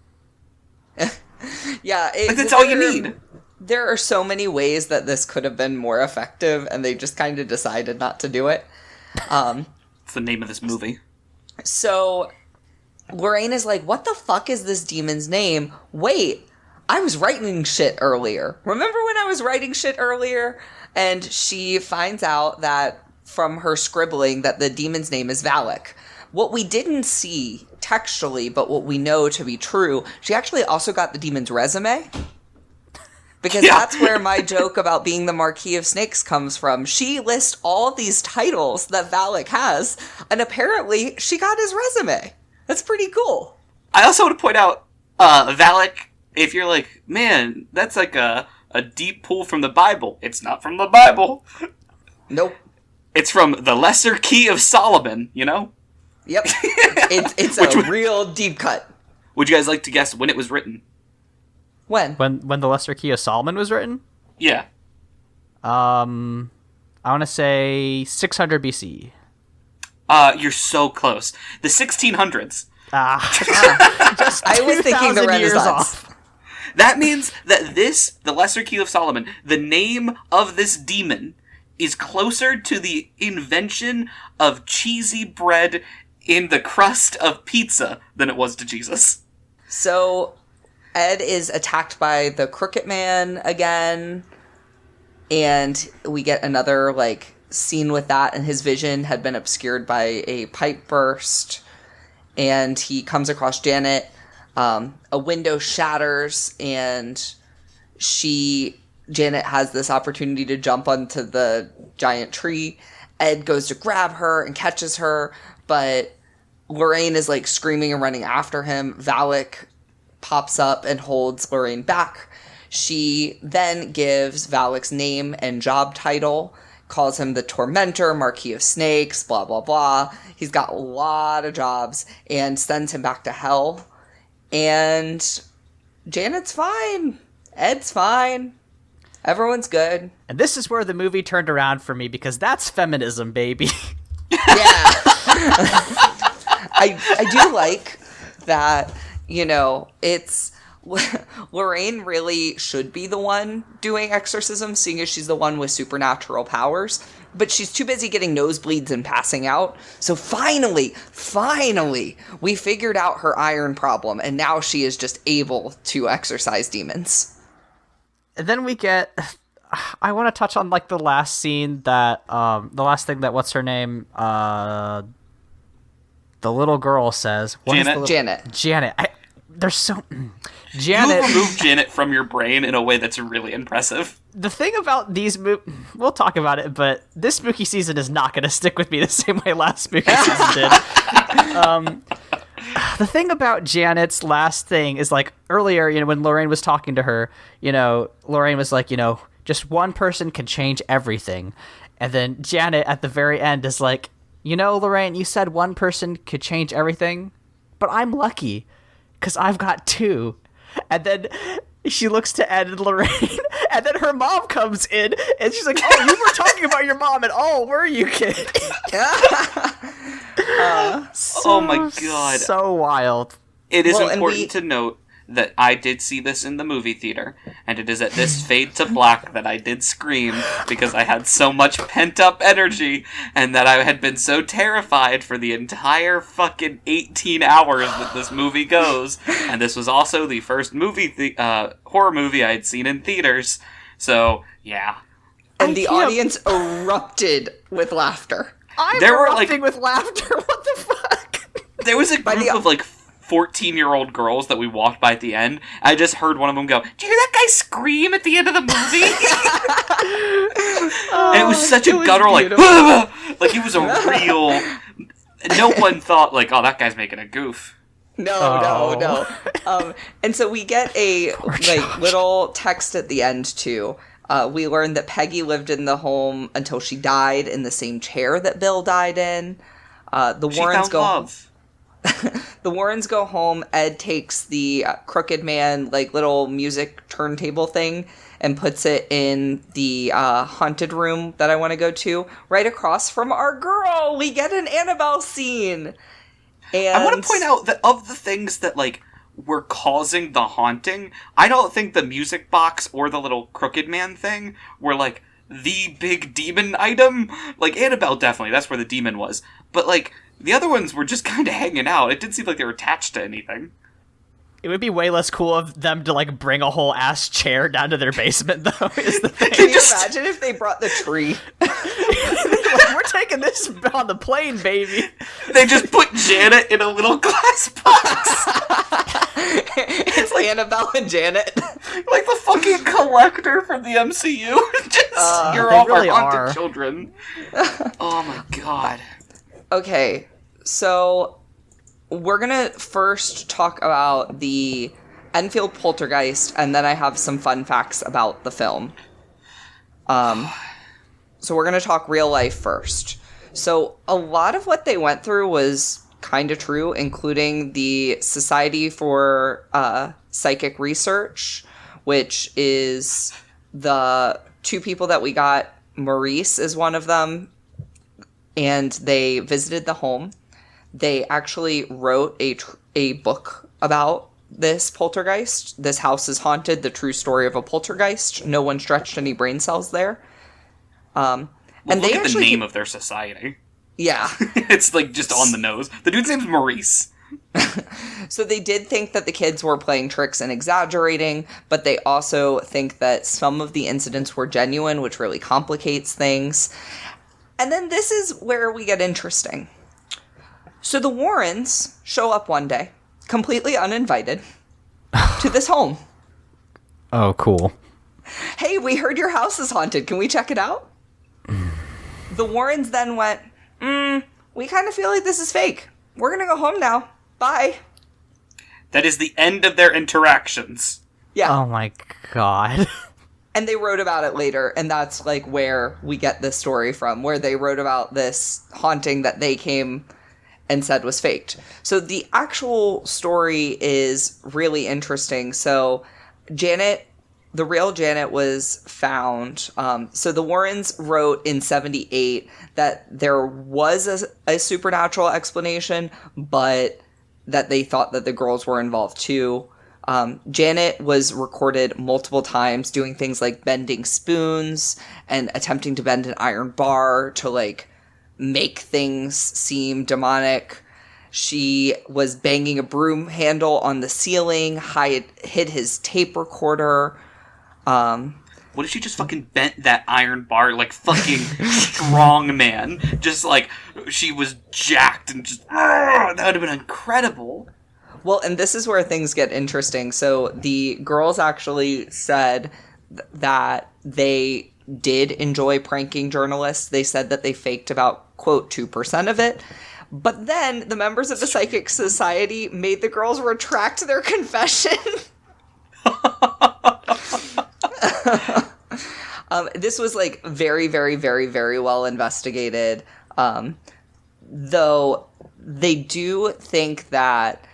Yeah. That's all you need. There are so many ways that this could have been more effective, and they just kind of decided not to do it. It's the name of this movie. So Lorraine is like, what the fuck is this demon's name? Wait, I was writing shit earlier. Remember when I was writing shit earlier? And she finds out that from her scribbling that the demon's name is Valak. What we didn't see textually, but what we know to be true, she actually also got the demon's resume. Because that's where my joke about being the Marquis of Snakes comes from. She lists all of these titles that Valak has, and apparently she got his resume. That's pretty cool. I also want to point out, Valak, if you're like, man, that's like a deep pull from the Bible, it's not from the Bible. Nope. It's from the Lesser Key of Solomon, you know? Yep. It's a real deep cut. Would you guys like to guess when it was written? When? When the Lesser Key of Solomon was written? Yeah. I want to say 600 BC. You're so close. The 1600s. Just I was thinking the 2,000 years Renaissance. off. That means that the Lesser Key of Solomon, the name of this demon, is closer to the invention of cheesy bread in the crust of pizza than it was to Jesus. So, Ed is attacked by the Crooked Man again, and we get another, like, scene with that, and his vision had been obscured by a pipe burst, and he comes across Janet. A window shatters, and Janet has this opportunity to jump onto the giant tree. Ed goes to grab her and catches her, but Lorraine is like screaming and running after him. Valak pops up and holds Lorraine back. She then gives Valak's name and job title, calls him the Tormentor, Marquis of Snakes, blah, blah, blah. He's got a lot of jobs, and sends him back to hell. And Janet's fine. Ed's fine. Everyone's good. And this is where the movie turned around for me, because that's feminism, baby. Yeah. I do like that, you know, it's... Lorraine really should be the one doing exorcism, seeing as she's the one with supernatural powers. But she's too busy getting nosebleeds and passing out. So finally, we figured out her iron problem, and now she is just able to exorcise demons. And then we get... I want to touch on, like, the last scene that... the last thing that, what's her name? The little girl says... Janet. Janet. There's so... Janet... You removed Janet from your brain in a way that's really impressive. The thing about these we'll talk about it, but this spooky season is not going to stick with me the same way last spooky season did. The thing about Janet's last thing is, like, earlier, you know, when Lorraine was talking to her, you know, Lorraine was like, you know, just one person can change everything. And then Janet at the very end is like, you know, Lorraine, you said one person could change everything, but I'm lucky because I've got two. And then she looks to Ed and Lorraine, and then her mom comes in, and she's like, oh, you were talking about your mom, and oh, were you, kid? Oh my god. So wild. It is important to note that I did see this in the movie theater, and it is at this fade to black that I did scream because I had so much pent-up energy, and that I had been so terrified for the entire fucking 18 hours that this movie goes, and this was also the first horror movie I had seen in theaters, so, yeah. And the audience erupted with laughter. I'm erupting with laughter, what the fuck? There was a group of, like, 14-year-old girls that we walked by at the end. I just heard one of them go, "Did you hear that guy scream at the end of the movie?" And it was such a guttural, like, like he was a real... No one thought, like, oh, that guy's making a goof. No. And so we get a little text at the end, too. We learned that Peggy lived in the home until she died in the same chair that Bill died in. The Warrens go home. Ed takes the Crooked Man, like, little music turntable thing and puts it in the haunted room that I want to go to, right across from our girl. We get an Annabelle scene. And I want to point out that of the things that, like, were causing the haunting, I don't think the music box or the little Crooked Man thing were, like, the big demon item. Like, Annabelle, definitely, that's where the demon was. But, like, the other ones were just kind of hanging out. It didn't seem like they were attached to anything. It would be way less cool of them to, like, bring a whole ass chair down to their basement, though, is the thing. Can you imagine if they brought the tree? Like, we're taking this on the plane, baby. They just put Janet in a little glass box. It's like Annabelle and Janet. Like the fucking collector from the MCU. Just, you're all really our haunted children. Oh my god. Okay, so we're gonna first talk about the Enfield Poltergeist, and then I have some fun facts about the film. So we're going to talk real life first. So a lot of what they went through was kind of true, including the Society for Psychic Research, which is the two people that we got. Maurice is one of them, and they visited the home. They actually wrote a book about this poltergeist. This house is haunted, the true story of a poltergeist. No one stretched any brain cells there. And look at the name of their society. Yeah. It's like just on the nose. The dude's name's Maurice. So they did think that the kids were playing tricks and exaggerating, but they also think that some of the incidents were genuine, which really complicates things. And then this is where we get interesting. So the Warrens show up one day, completely uninvited, to this home. Oh, cool. Hey, we heard your house is haunted. Can we check it out? The Warrens then went, we kind of feel like this is fake. We're going to go home now. Bye. That is the end of their interactions. Yeah. Oh my god. And they wrote about it later, and that's like where we get this story from, where they wrote about this haunting that they came and said was faked. So the actual story is really interesting. So Janet, the real Janet, was found. So the Warrens wrote in 1978 that there was a supernatural explanation, but that they thought that the girls were involved too. Janet was recorded multiple times doing things like bending spoons and attempting to bend an iron bar to like make things seem demonic. She was banging a broom handle on the ceiling, hid his tape recorder. What if she just fucking bent that iron bar like fucking strong man? Just like she was jacked and just that would have been incredible. Well, and this is where things get interesting. So the girls actually said that they did enjoy pranking journalists. They said that they faked about, quote, 2% of it. But then the members of the Psychic Society made the girls retract their confession. This was like very, very, very, very well investigated. Though they do think that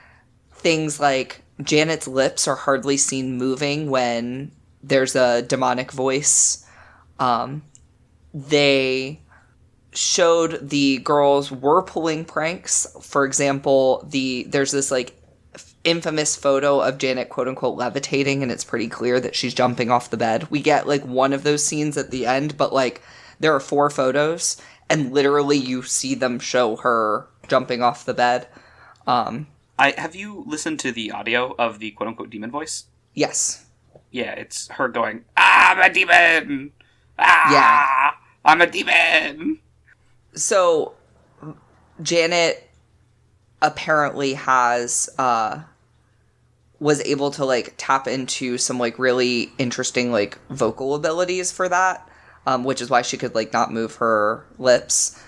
things like Janet's lips are hardly seen moving when there's a demonic voice. They showed the girls were pulling pranks. For example, there's this like infamous photo of Janet quote unquote levitating, and it's pretty clear that she's jumping off the bed. We get like one of those scenes at the end, but like there are 4 photos and literally you see them show her jumping off the bed. Have you listened to the audio of the quote unquote demon voice? Yes. Yeah, it's her going, I'm a demon! Yeah. I'm a demon! So Janet apparently was able to like tap into some like really interesting like vocal abilities for that, which is why she could like not move her lips.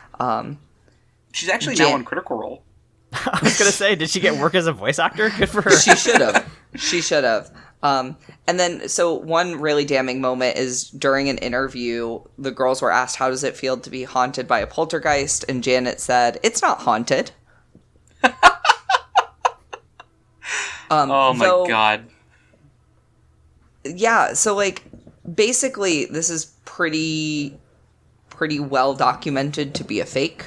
She's actually now on Critical Role. I was gonna say, did she get work as a voice actor? Good for her. She should have. And then, so one really damning moment is during an interview, the girls were asked, how does it feel to be haunted by a poltergeist? And Janet said, it's not haunted. Oh my god. Yeah, so like, basically, this is pretty well documented to be a fake.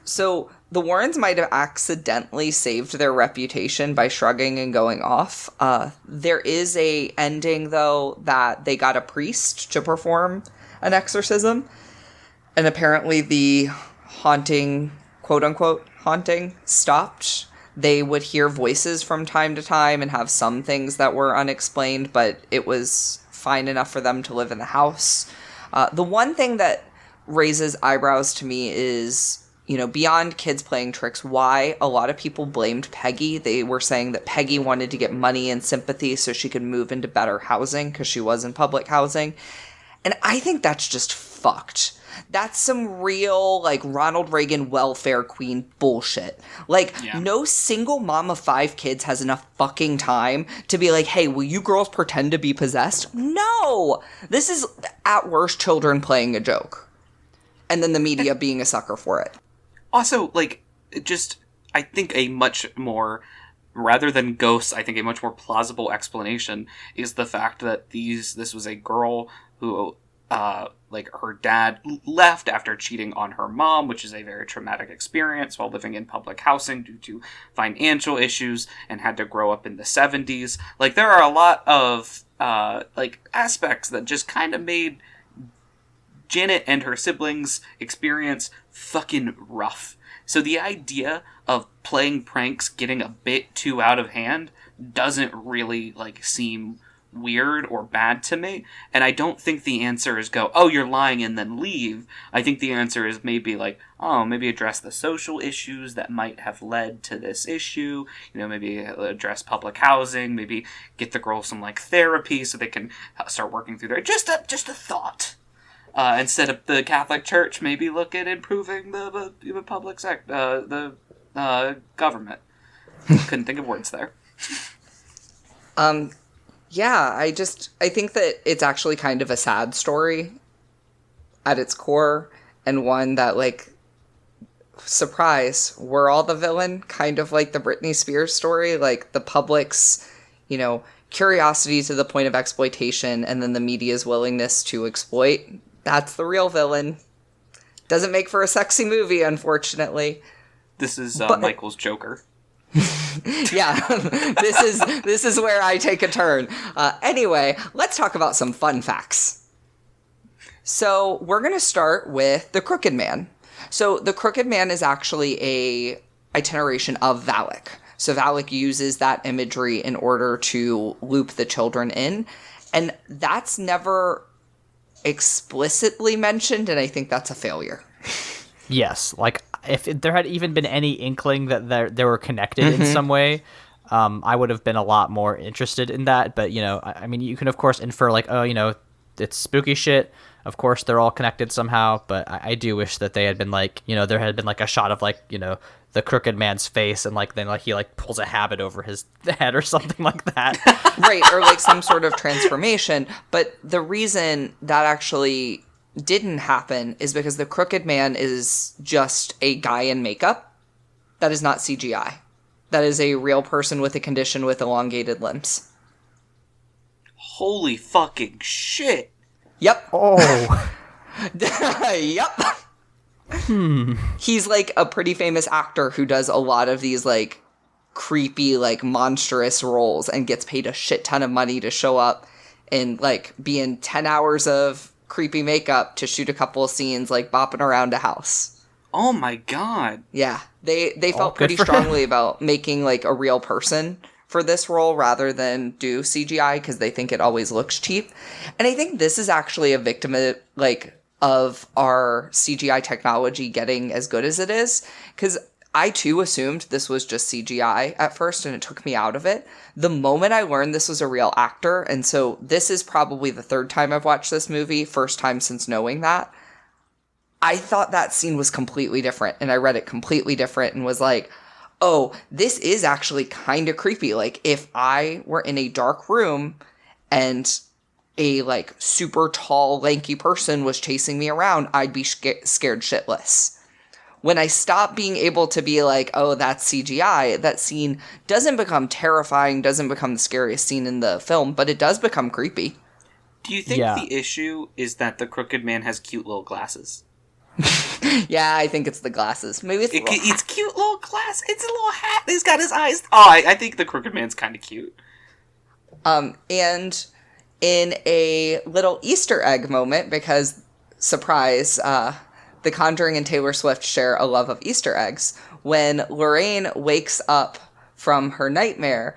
So the Warrens might have accidentally saved their reputation by shrugging and going off. There is a ending, though, that they got a priest to perform an exorcism. And apparently the haunting, quote-unquote haunting, stopped. They would hear voices from time to time and have some things that were unexplained, but it was fine enough for them to live in the house. The one thing that raises eyebrows to me is, you know, beyond kids playing tricks, why a lot of people blamed Peggy. They were saying that Peggy wanted to get money and sympathy so she could move into better housing because she was in public housing. And I think that's just fucked. That's some real, like, Ronald Reagan welfare queen bullshit. Like, no single mom of 5 kids has enough fucking time to be like, hey, will you girls pretend to be possessed? No! This is, at worst, children playing a joke. And then the media being a sucker for it. Also, like, just, I think a much more, rather than ghosts, I think a much more plausible explanation is the fact that this was a girl who, like, her dad left after cheating on her mom, which is a very traumatic experience while living in public housing due to financial issues, and had to grow up in the 70s. Like, there are a lot of, like, aspects that just kind of made Janet and her siblings' experience fucking rough. So the idea of playing pranks getting a bit too out of hand doesn't really, like, seem weird or bad to me. And I don't think the answer is go, oh, you're lying and then leave. I think the answer is maybe like, oh, maybe address the social issues that might have led to this issue. You know, maybe address public housing, maybe get the girls some, like, therapy so they can start working through their... Just a thought. Instead of the Catholic Church, maybe look at improving the public sector, the government. Couldn't think of words there. Yeah, I think that it's actually kind of a sad story at its core, and one that, like, surprise, we're all the villain, kind of like the Britney Spears story, like the public's, you know, curiosity to the point of exploitation, and then the media's willingness to exploit. That's the real villain. Doesn't make for a sexy movie, unfortunately. This is Michael's Joker. Yeah, this is where I take a turn. Anyway, let's talk about some fun facts. So we're going to start with the Crooked Man. So the Crooked Man is actually a iteration of Valak. So Valak uses that imagery in order to loop the children in. And that's never explicitly mentioned, and I think that's a failure. Yes, like, if there had even been any inkling that they were connected in some way, I would have been a lot more interested in that. But, you know, I mean, you can, of course, infer, like, oh, you know, it's spooky shit. Of course, they're all connected somehow. But I do wish that they had been, like, you know, there had been, like, a shot of, like, you know, the Crooked Man's face, and, like, then, like, he, like, pulls a habit over his head or something like that. Right, or, like, some sort of transformation. But the reason that actually didn't happen is because the Crooked Man is just a guy in makeup. That is not CGI. That is a real person with a condition with elongated limbs. Holy fucking shit. Yep. Oh. Yep. He's, like, a pretty famous actor who does a lot of these, like, creepy, like, monstrous roles and gets paid a shit ton of money to show up and, like, be in 10 hours of creepy makeup to shoot a couple of scenes, like, bopping around a house. Oh my god. Yeah. They felt pretty strongly about making, like, a real person for this role rather than do CGI because they think it always looks cheap. And I think this is actually a victim of, like, of our CGI technology getting as good as it is, because I too assumed this was just CGI at first, and it took me out of it. The moment I learned this was a real actor, and so this is probably the 3rd time I've watched this movie, first time since knowing that, I thought that scene was completely different, and I read it completely different and was like, oh, this is actually kind of creepy. Like, if I were in a dark room and a, like, super tall, lanky person was chasing me around, I'd be scared shitless. When I stop being able to be like, oh, that's CGI, that scene doesn't become terrifying, doesn't become the scariest scene in the film, but it does become creepy. Do you think the issue is that the Crooked Man has cute little glasses? Yeah, I think it's the glasses. Maybe it's it's cute little glass. It's a little hat. He's got his eyes. Oh, I think the Crooked Man's kind of cute. And in a little Easter egg moment, because, surprise, The Conjuring and Taylor Swift share a love of Easter eggs. When Lorraine wakes up from her nightmare,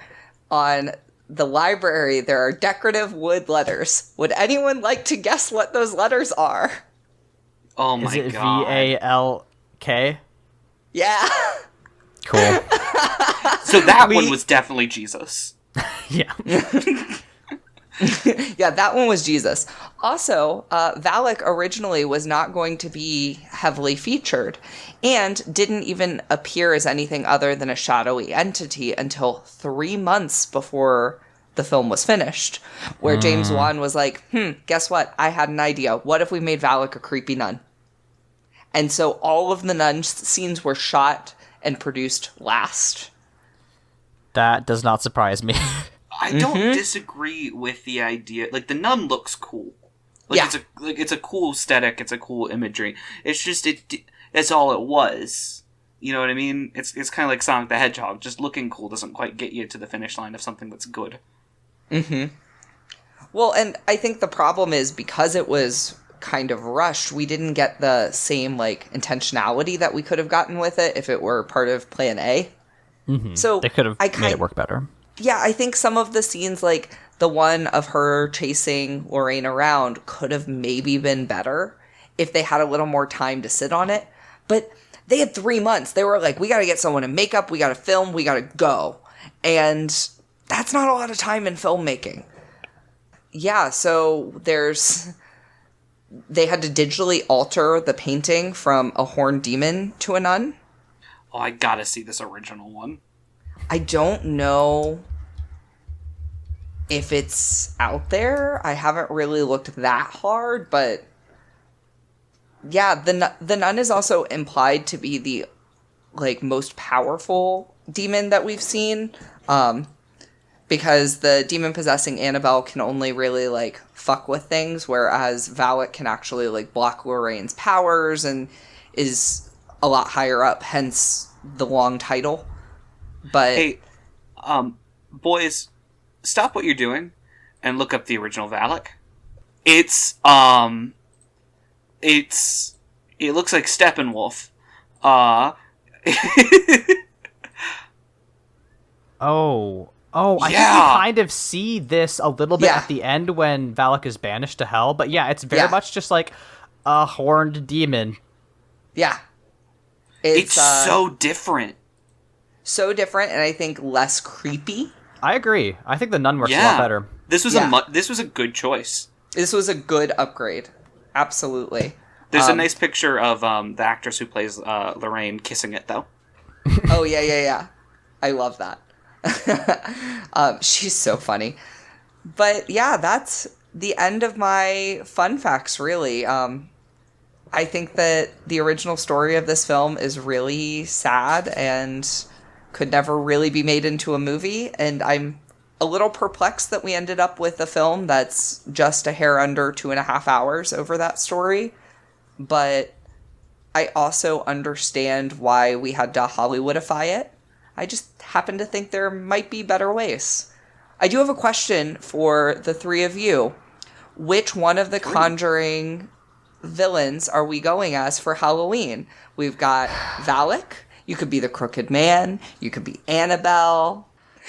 on the library there are decorative wood letters. Would anyone like to guess what those letters are? Oh my god. Is it VALK? Yeah. Cool. So that one was definitely Jesus. Yeah. Yeah, that one was Jesus. Also, Valak originally was not going to be heavily featured and didn't even appear as anything other than a shadowy entity until 3 months before the film was finished, where James Wan was like, guess what? I had an idea. What if we made Valak a creepy nun? And so all of the nun scenes were shot and produced last. That does not surprise me. I don't disagree with the idea. Like, the nun looks cool. Like, it's a cool aesthetic. It's a cool imagery. It's just that's all it was. You know what I mean? It's kind of like Sonic the Hedgehog. Just looking cool doesn't quite get you to the finish line of something that's good. Well, and I think the problem is because it was kind of rushed, we didn't get the same like intentionality that we could have gotten with it if it were part of Plan A. So They could have made it work better. Yeah, I think some of the scenes, like the one of her chasing Lorraine around, could have maybe been better if they had a little more time to sit on it. But they had 3 months. They were like, we got to get someone in makeup, we got to film, we got to go. And that's not a lot of time in filmmaking. Yeah, so they had to digitally alter the painting from a horned demon to a nun. Oh, I gotta see this original one. I don't know if it's out there. I haven't really looked that hard, but yeah, the nun is also implied to be the like most powerful demon that we've seen, because the demon possessing Annabelle can only really like fuck with things, whereas Valak can actually like block Lorraine's powers and is a lot higher up, hence the long title. But hey, boys, stop what you're doing and look up the original Valak. It looks like Steppenwolf. I think you kind of see this a little bit at the end when Valak is banished to hell, but yeah, it's very much just like a horned demon. Yeah. It's so different. So different, and I think less creepy. I agree. I think the nun works a lot better. This was this was a good choice. This was a good upgrade. Absolutely. There's a nice picture of the actress who plays Lorraine kissing it, though. Oh, yeah. I love that. She's so funny. But yeah, that's the end of my fun facts, really. I think that the original story of this film is really sad and could never really be made into a movie, and I'm a little perplexed that we ended up with a film that's just a hair under 2.5 hours over that story. But I also understand why we had to Hollywoodify it. I just happen to think there might be better ways. I do have a question for the three of you. Which one of the Conjuring villains are we going as for Halloween? We've got Valak. You could be the Crooked Man. You could be Annabelle.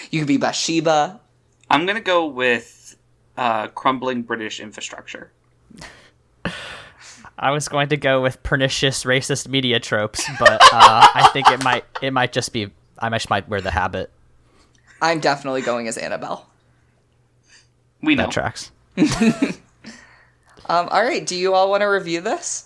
You could be Bathsheba. I'm going to go with crumbling British infrastructure. I was going to go with pernicious racist media tropes, but I think it might just be, I might wear the habit. I'm definitely going as Annabelle. We know. That tracks. All right, do you all want to review this?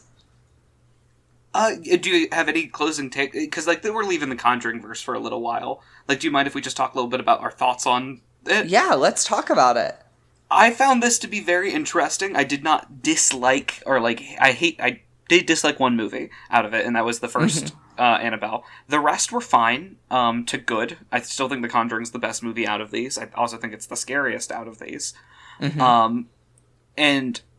Do you have any closing take? Because, like, we're leaving the Conjureverse for a little while. Like, do you mind if we just talk a little bit about our thoughts on it? Yeah, let's talk about it. I found this to be very interesting. I did not dislike, or, like, I did dislike one movie out of it, and that was the first Annabelle. The rest were fine, to good. I still think The Conjuring's the best movie out of these. I also think it's the scariest out of these. And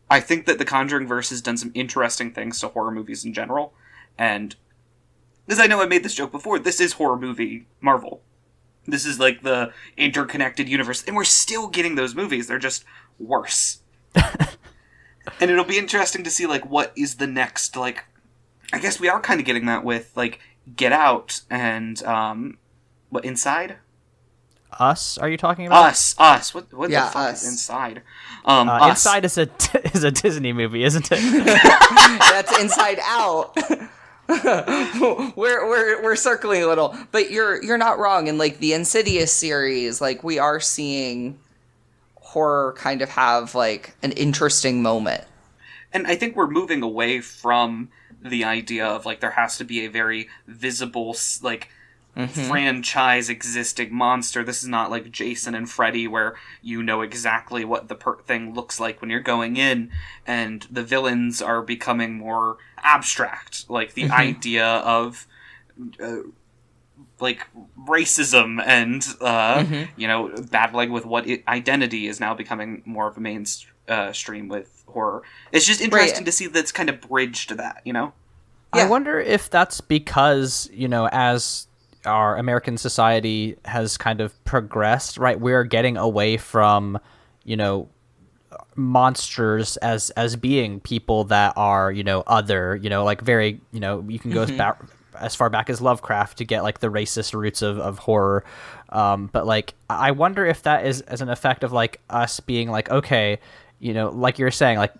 I think that the Conjureverse has done some interesting things to horror movies in general. And, as I know I made this joke before, this is horror movie Marvel. This is like the interconnected universe. And we're still getting those movies. They're just worse. And it'll be interesting to see, like, what is the next, like... I guess we are kind of getting that with, like, Get Out and, what, Inside? Us? Are you talking about? Us. What the fuck Us. is Inside? Inside is a Disney movie, isn't it? That's Inside Out. we're circling a little, but you're not wrong. In like the Insidious series, like we are seeing horror kind of have, like, an interesting moment. And I think we're moving away from the idea of, like, there has to be a very visible, like, franchise existing monster. This is not like Jason and Freddy, where you know exactly what the thing looks like when you're going in, and the villains are becoming more abstract. Like, the idea of... like racism and battling with what identity is now becoming more of a mainstream with horror. It's just interesting to see that's kind of bridged to that, Yeah. I wonder if that's because, as our American society has kind of progressed, right, we're getting away from, monsters as being people that are, other, like very, you can go back as far back as Lovecraft to get like the racist roots of horror. But like, I wonder if that is as an effect of like us being like, okay, like you're saying, like,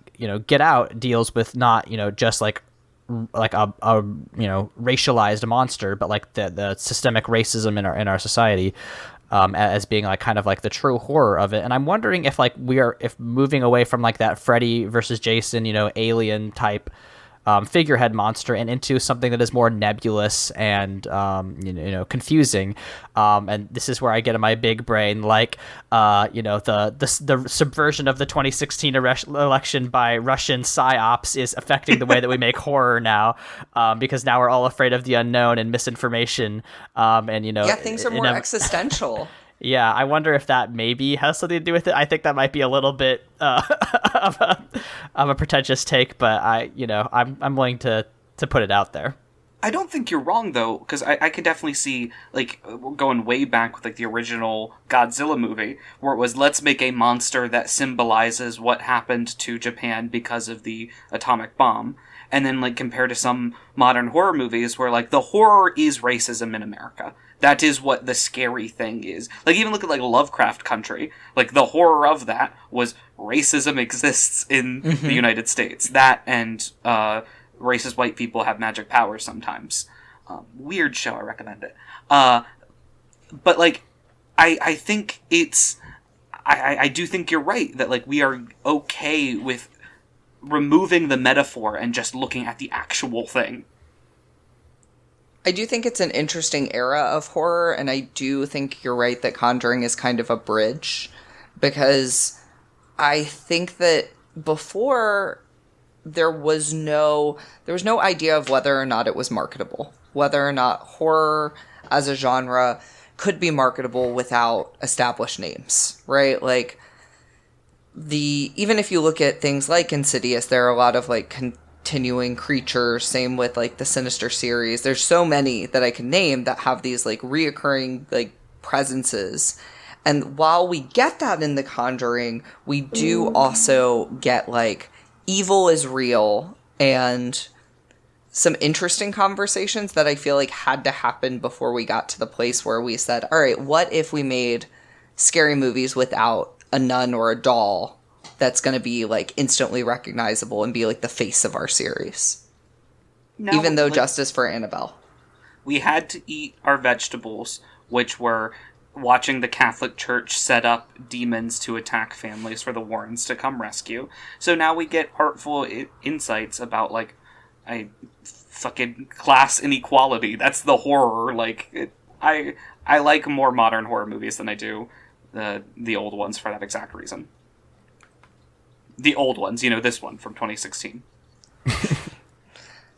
Get Out deals with not, just like a racialized monster, but like the systemic racism in our society, as being like kind of like the true horror of it. And I'm wondering if like if moving away from like that Freddy versus Jason, alien type figurehead monster and into something that is more nebulous and confusing, and this is where I get in my big brain, like the subversion of the 2016 election by Russian psyops is affecting the way that we make horror now, because now we're all afraid of the unknown and misunformation, and things are more existential. Yeah, I wonder if that maybe has something to do with it. I think that might be a little bit of a pretentious take, but I'm willing to put it out there. I don't think you're wrong, though, because I could definitely see, like, going way back with, like, the original Godzilla movie, where it was, let's make a monster that symbolizes what happened to Japan because of the atomic bomb. And then, like, compared to some modern horror movies where, like, the horror is racism in America. That is what the scary thing is. Like, even look at, like, Lovecraft Country. Like, the horror of that was racism exists in the United States. That and racist white people have magic powers sometimes. Weird show, I recommend it. But, like, I think it's... I do think you're right, that, like, we are okay with removing the metaphor and just looking at the actual thing. I do think it's an interesting era of horror, and I do think you're right that Conjuring is kind of a bridge, because I think that before there was no idea of whether or not it was marketable, whether or not horror as a genre could be marketable without established names, right? Like, even if you look at things like Insidious, there are a lot of like continuing creatures, same with like the Sinister series. There's so many that I can name that have these like reoccurring like presences. And while we get that in The Conjuring, we do also get like evil is real and some interesting conversations that I feel like had to happen before we got to the place where we said, all right, what if we made scary movies without a nun or a doll that's going to be like instantly recognizable and be like the face of our series? Now, even though justice for Annabelle. We had to eat our vegetables, which were watching the Catholic Church set up demons to attack families for the Warrens to come rescue. So now we get artful insights about like fucking class inequality. That's the horror. Like, I like more modern horror movies than I do the old ones for that exact reason. The old ones, this one from 2016.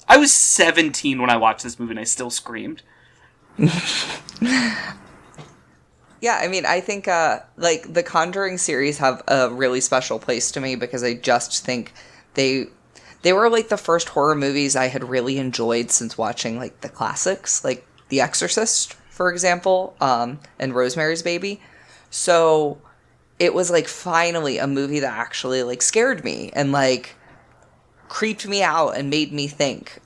I was 17 when I watched this movie and I still screamed. Yeah, I mean, I think, like, the Conjuring series have a really special place to me because I just think they were, like, the first horror movies I had really enjoyed since watching, like, the classics, like The Exorcist, for example, and Rosemary's Baby. So it was, like, finally a movie that actually, like, scared me and, like, creeped me out and made me think.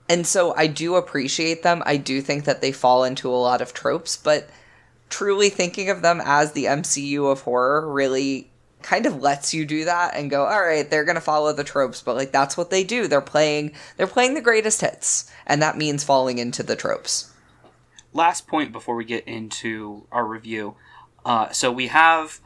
And so I do appreciate them. I do think that they fall into a lot of tropes, but truly thinking of them as the MCU of horror really kind of lets you do that and go, all right, they're going to follow the tropes, but like that's what they do. They're playing the greatest hits, and that means falling into the tropes. Last point before we get into our review. So we have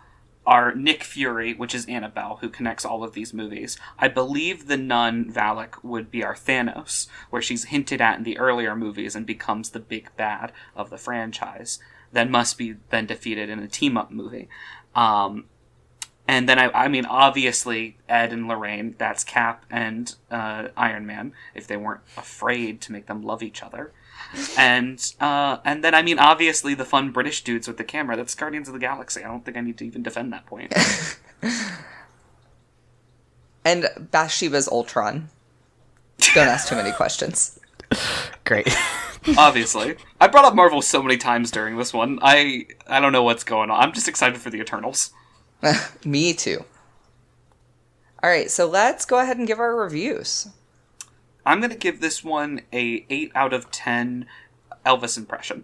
our Nick Fury, which is Annabelle, who connects all of these movies. I believe the nun, Valak, would be our Thanos, where she's hinted at in the earlier movies and becomes the big bad of the franchise, that must be then defeated in a team-up movie. And then, I mean, obviously, Ed and Lorraine, that's Cap and Iron Man, if they weren't afraid to make them love each other. And then, I mean, obviously, the fun British dudes with the camera, that's Guardians of the Galaxy. I don't think I need to even defend that point. And Bathsheba's Ultron. Don't ask too many questions. Great. Obviously. I brought up Marvel so many times during this one. I don't know what's going on. I'm just excited for the Eternals. Me too. All right, so let's go ahead and give our reviews. I'm going to give this one a 8 out of 10 Elvis impression.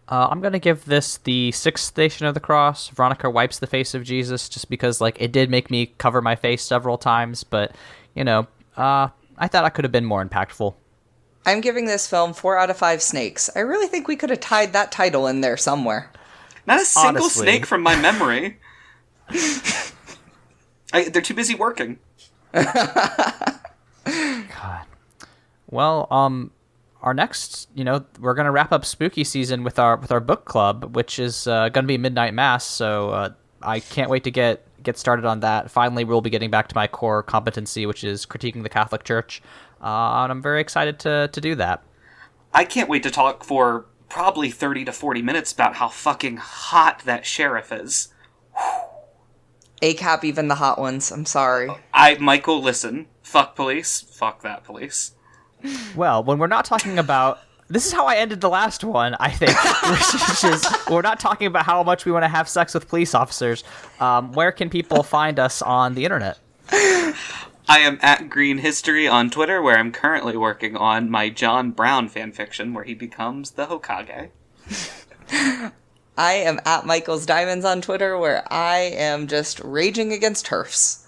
I'm going to give this the 6th Station of the Cross. Veronica wipes the face of Jesus, just because, like, it did make me cover my face several times, but, you know, I thought I could have been more impactful. I'm giving this film 4 out of 5 snakes. I really think we could have tied that title in there somewhere. Not a single Honestly. snake from my memory. They're too busy working. God. Well, our next, we're gonna wrap up spooky season with our book club, which is gonna be Midnight Mass. So I can't wait to get started on that. Finally, we'll be getting back to my core competency, which is critiquing the Catholic Church, and I'm very excited to do that. I can't wait to talk for probably 30 to 40 minutes about how fucking hot that sheriff is. ACAB, even the hot ones. I'm sorry. Michael, listen. Fuck police. Fuck that police. Well, when we're not talking about... This is how I ended the last one, I think. Which is, we're not talking about how much we want to have sex with police officers. Where can people find us on the internet? I am at Green History on Twitter, where I'm currently working on my John Brown fanfiction, where he becomes the Hokage. I am at Michael's Diamonds on Twitter, where I am just raging against TERFs.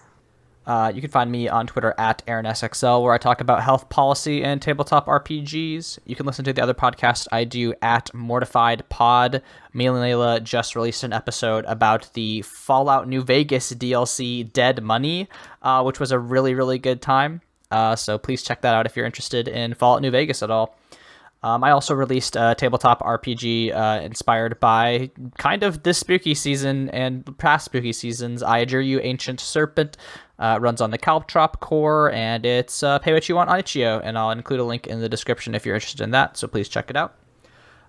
You can find me on Twitter at AaronSXL, where I talk about health policy and tabletop RPGs. You can listen to the other podcast I do at Mortified Pod. Me and Layla just released an episode about the Fallout New Vegas DLC Dead Money, which was a really, really good time. So please check that out if you're interested in Fallout New Vegas at all. I also released a tabletop RPG inspired by kind of this spooky season and past spooky seasons. I Adjure You, Ancient Serpent. Runs on the Caltrop core, and it's pay what you want on itch.io, and I'll include a link in the description if you're interested in that, so please check it out.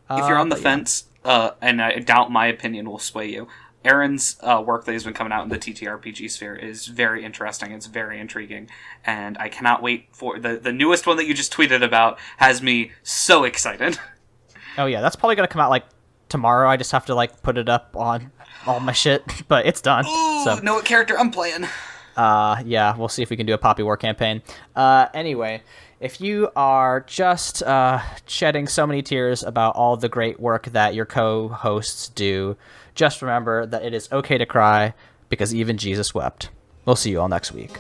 If you're on the fence, and I doubt my opinion will sway you, Aaron's work that has been coming out in the TTRPG sphere is very interesting. It's very intriguing, and I cannot wait for the newest one that you just tweeted about. Has me so excited. Oh yeah, that's probably gonna come out like tomorrow. I just have to like put it up on all my shit, but it's done. Ooh, so know what character I'm playing. Yeah, we'll see if we can do a Poppy War campaign. Anyway, if you are just shedding so many tears about all the great work that your co-hosts do, just remember that it is okay to cry, because even Jesus wept. We'll see you all next week.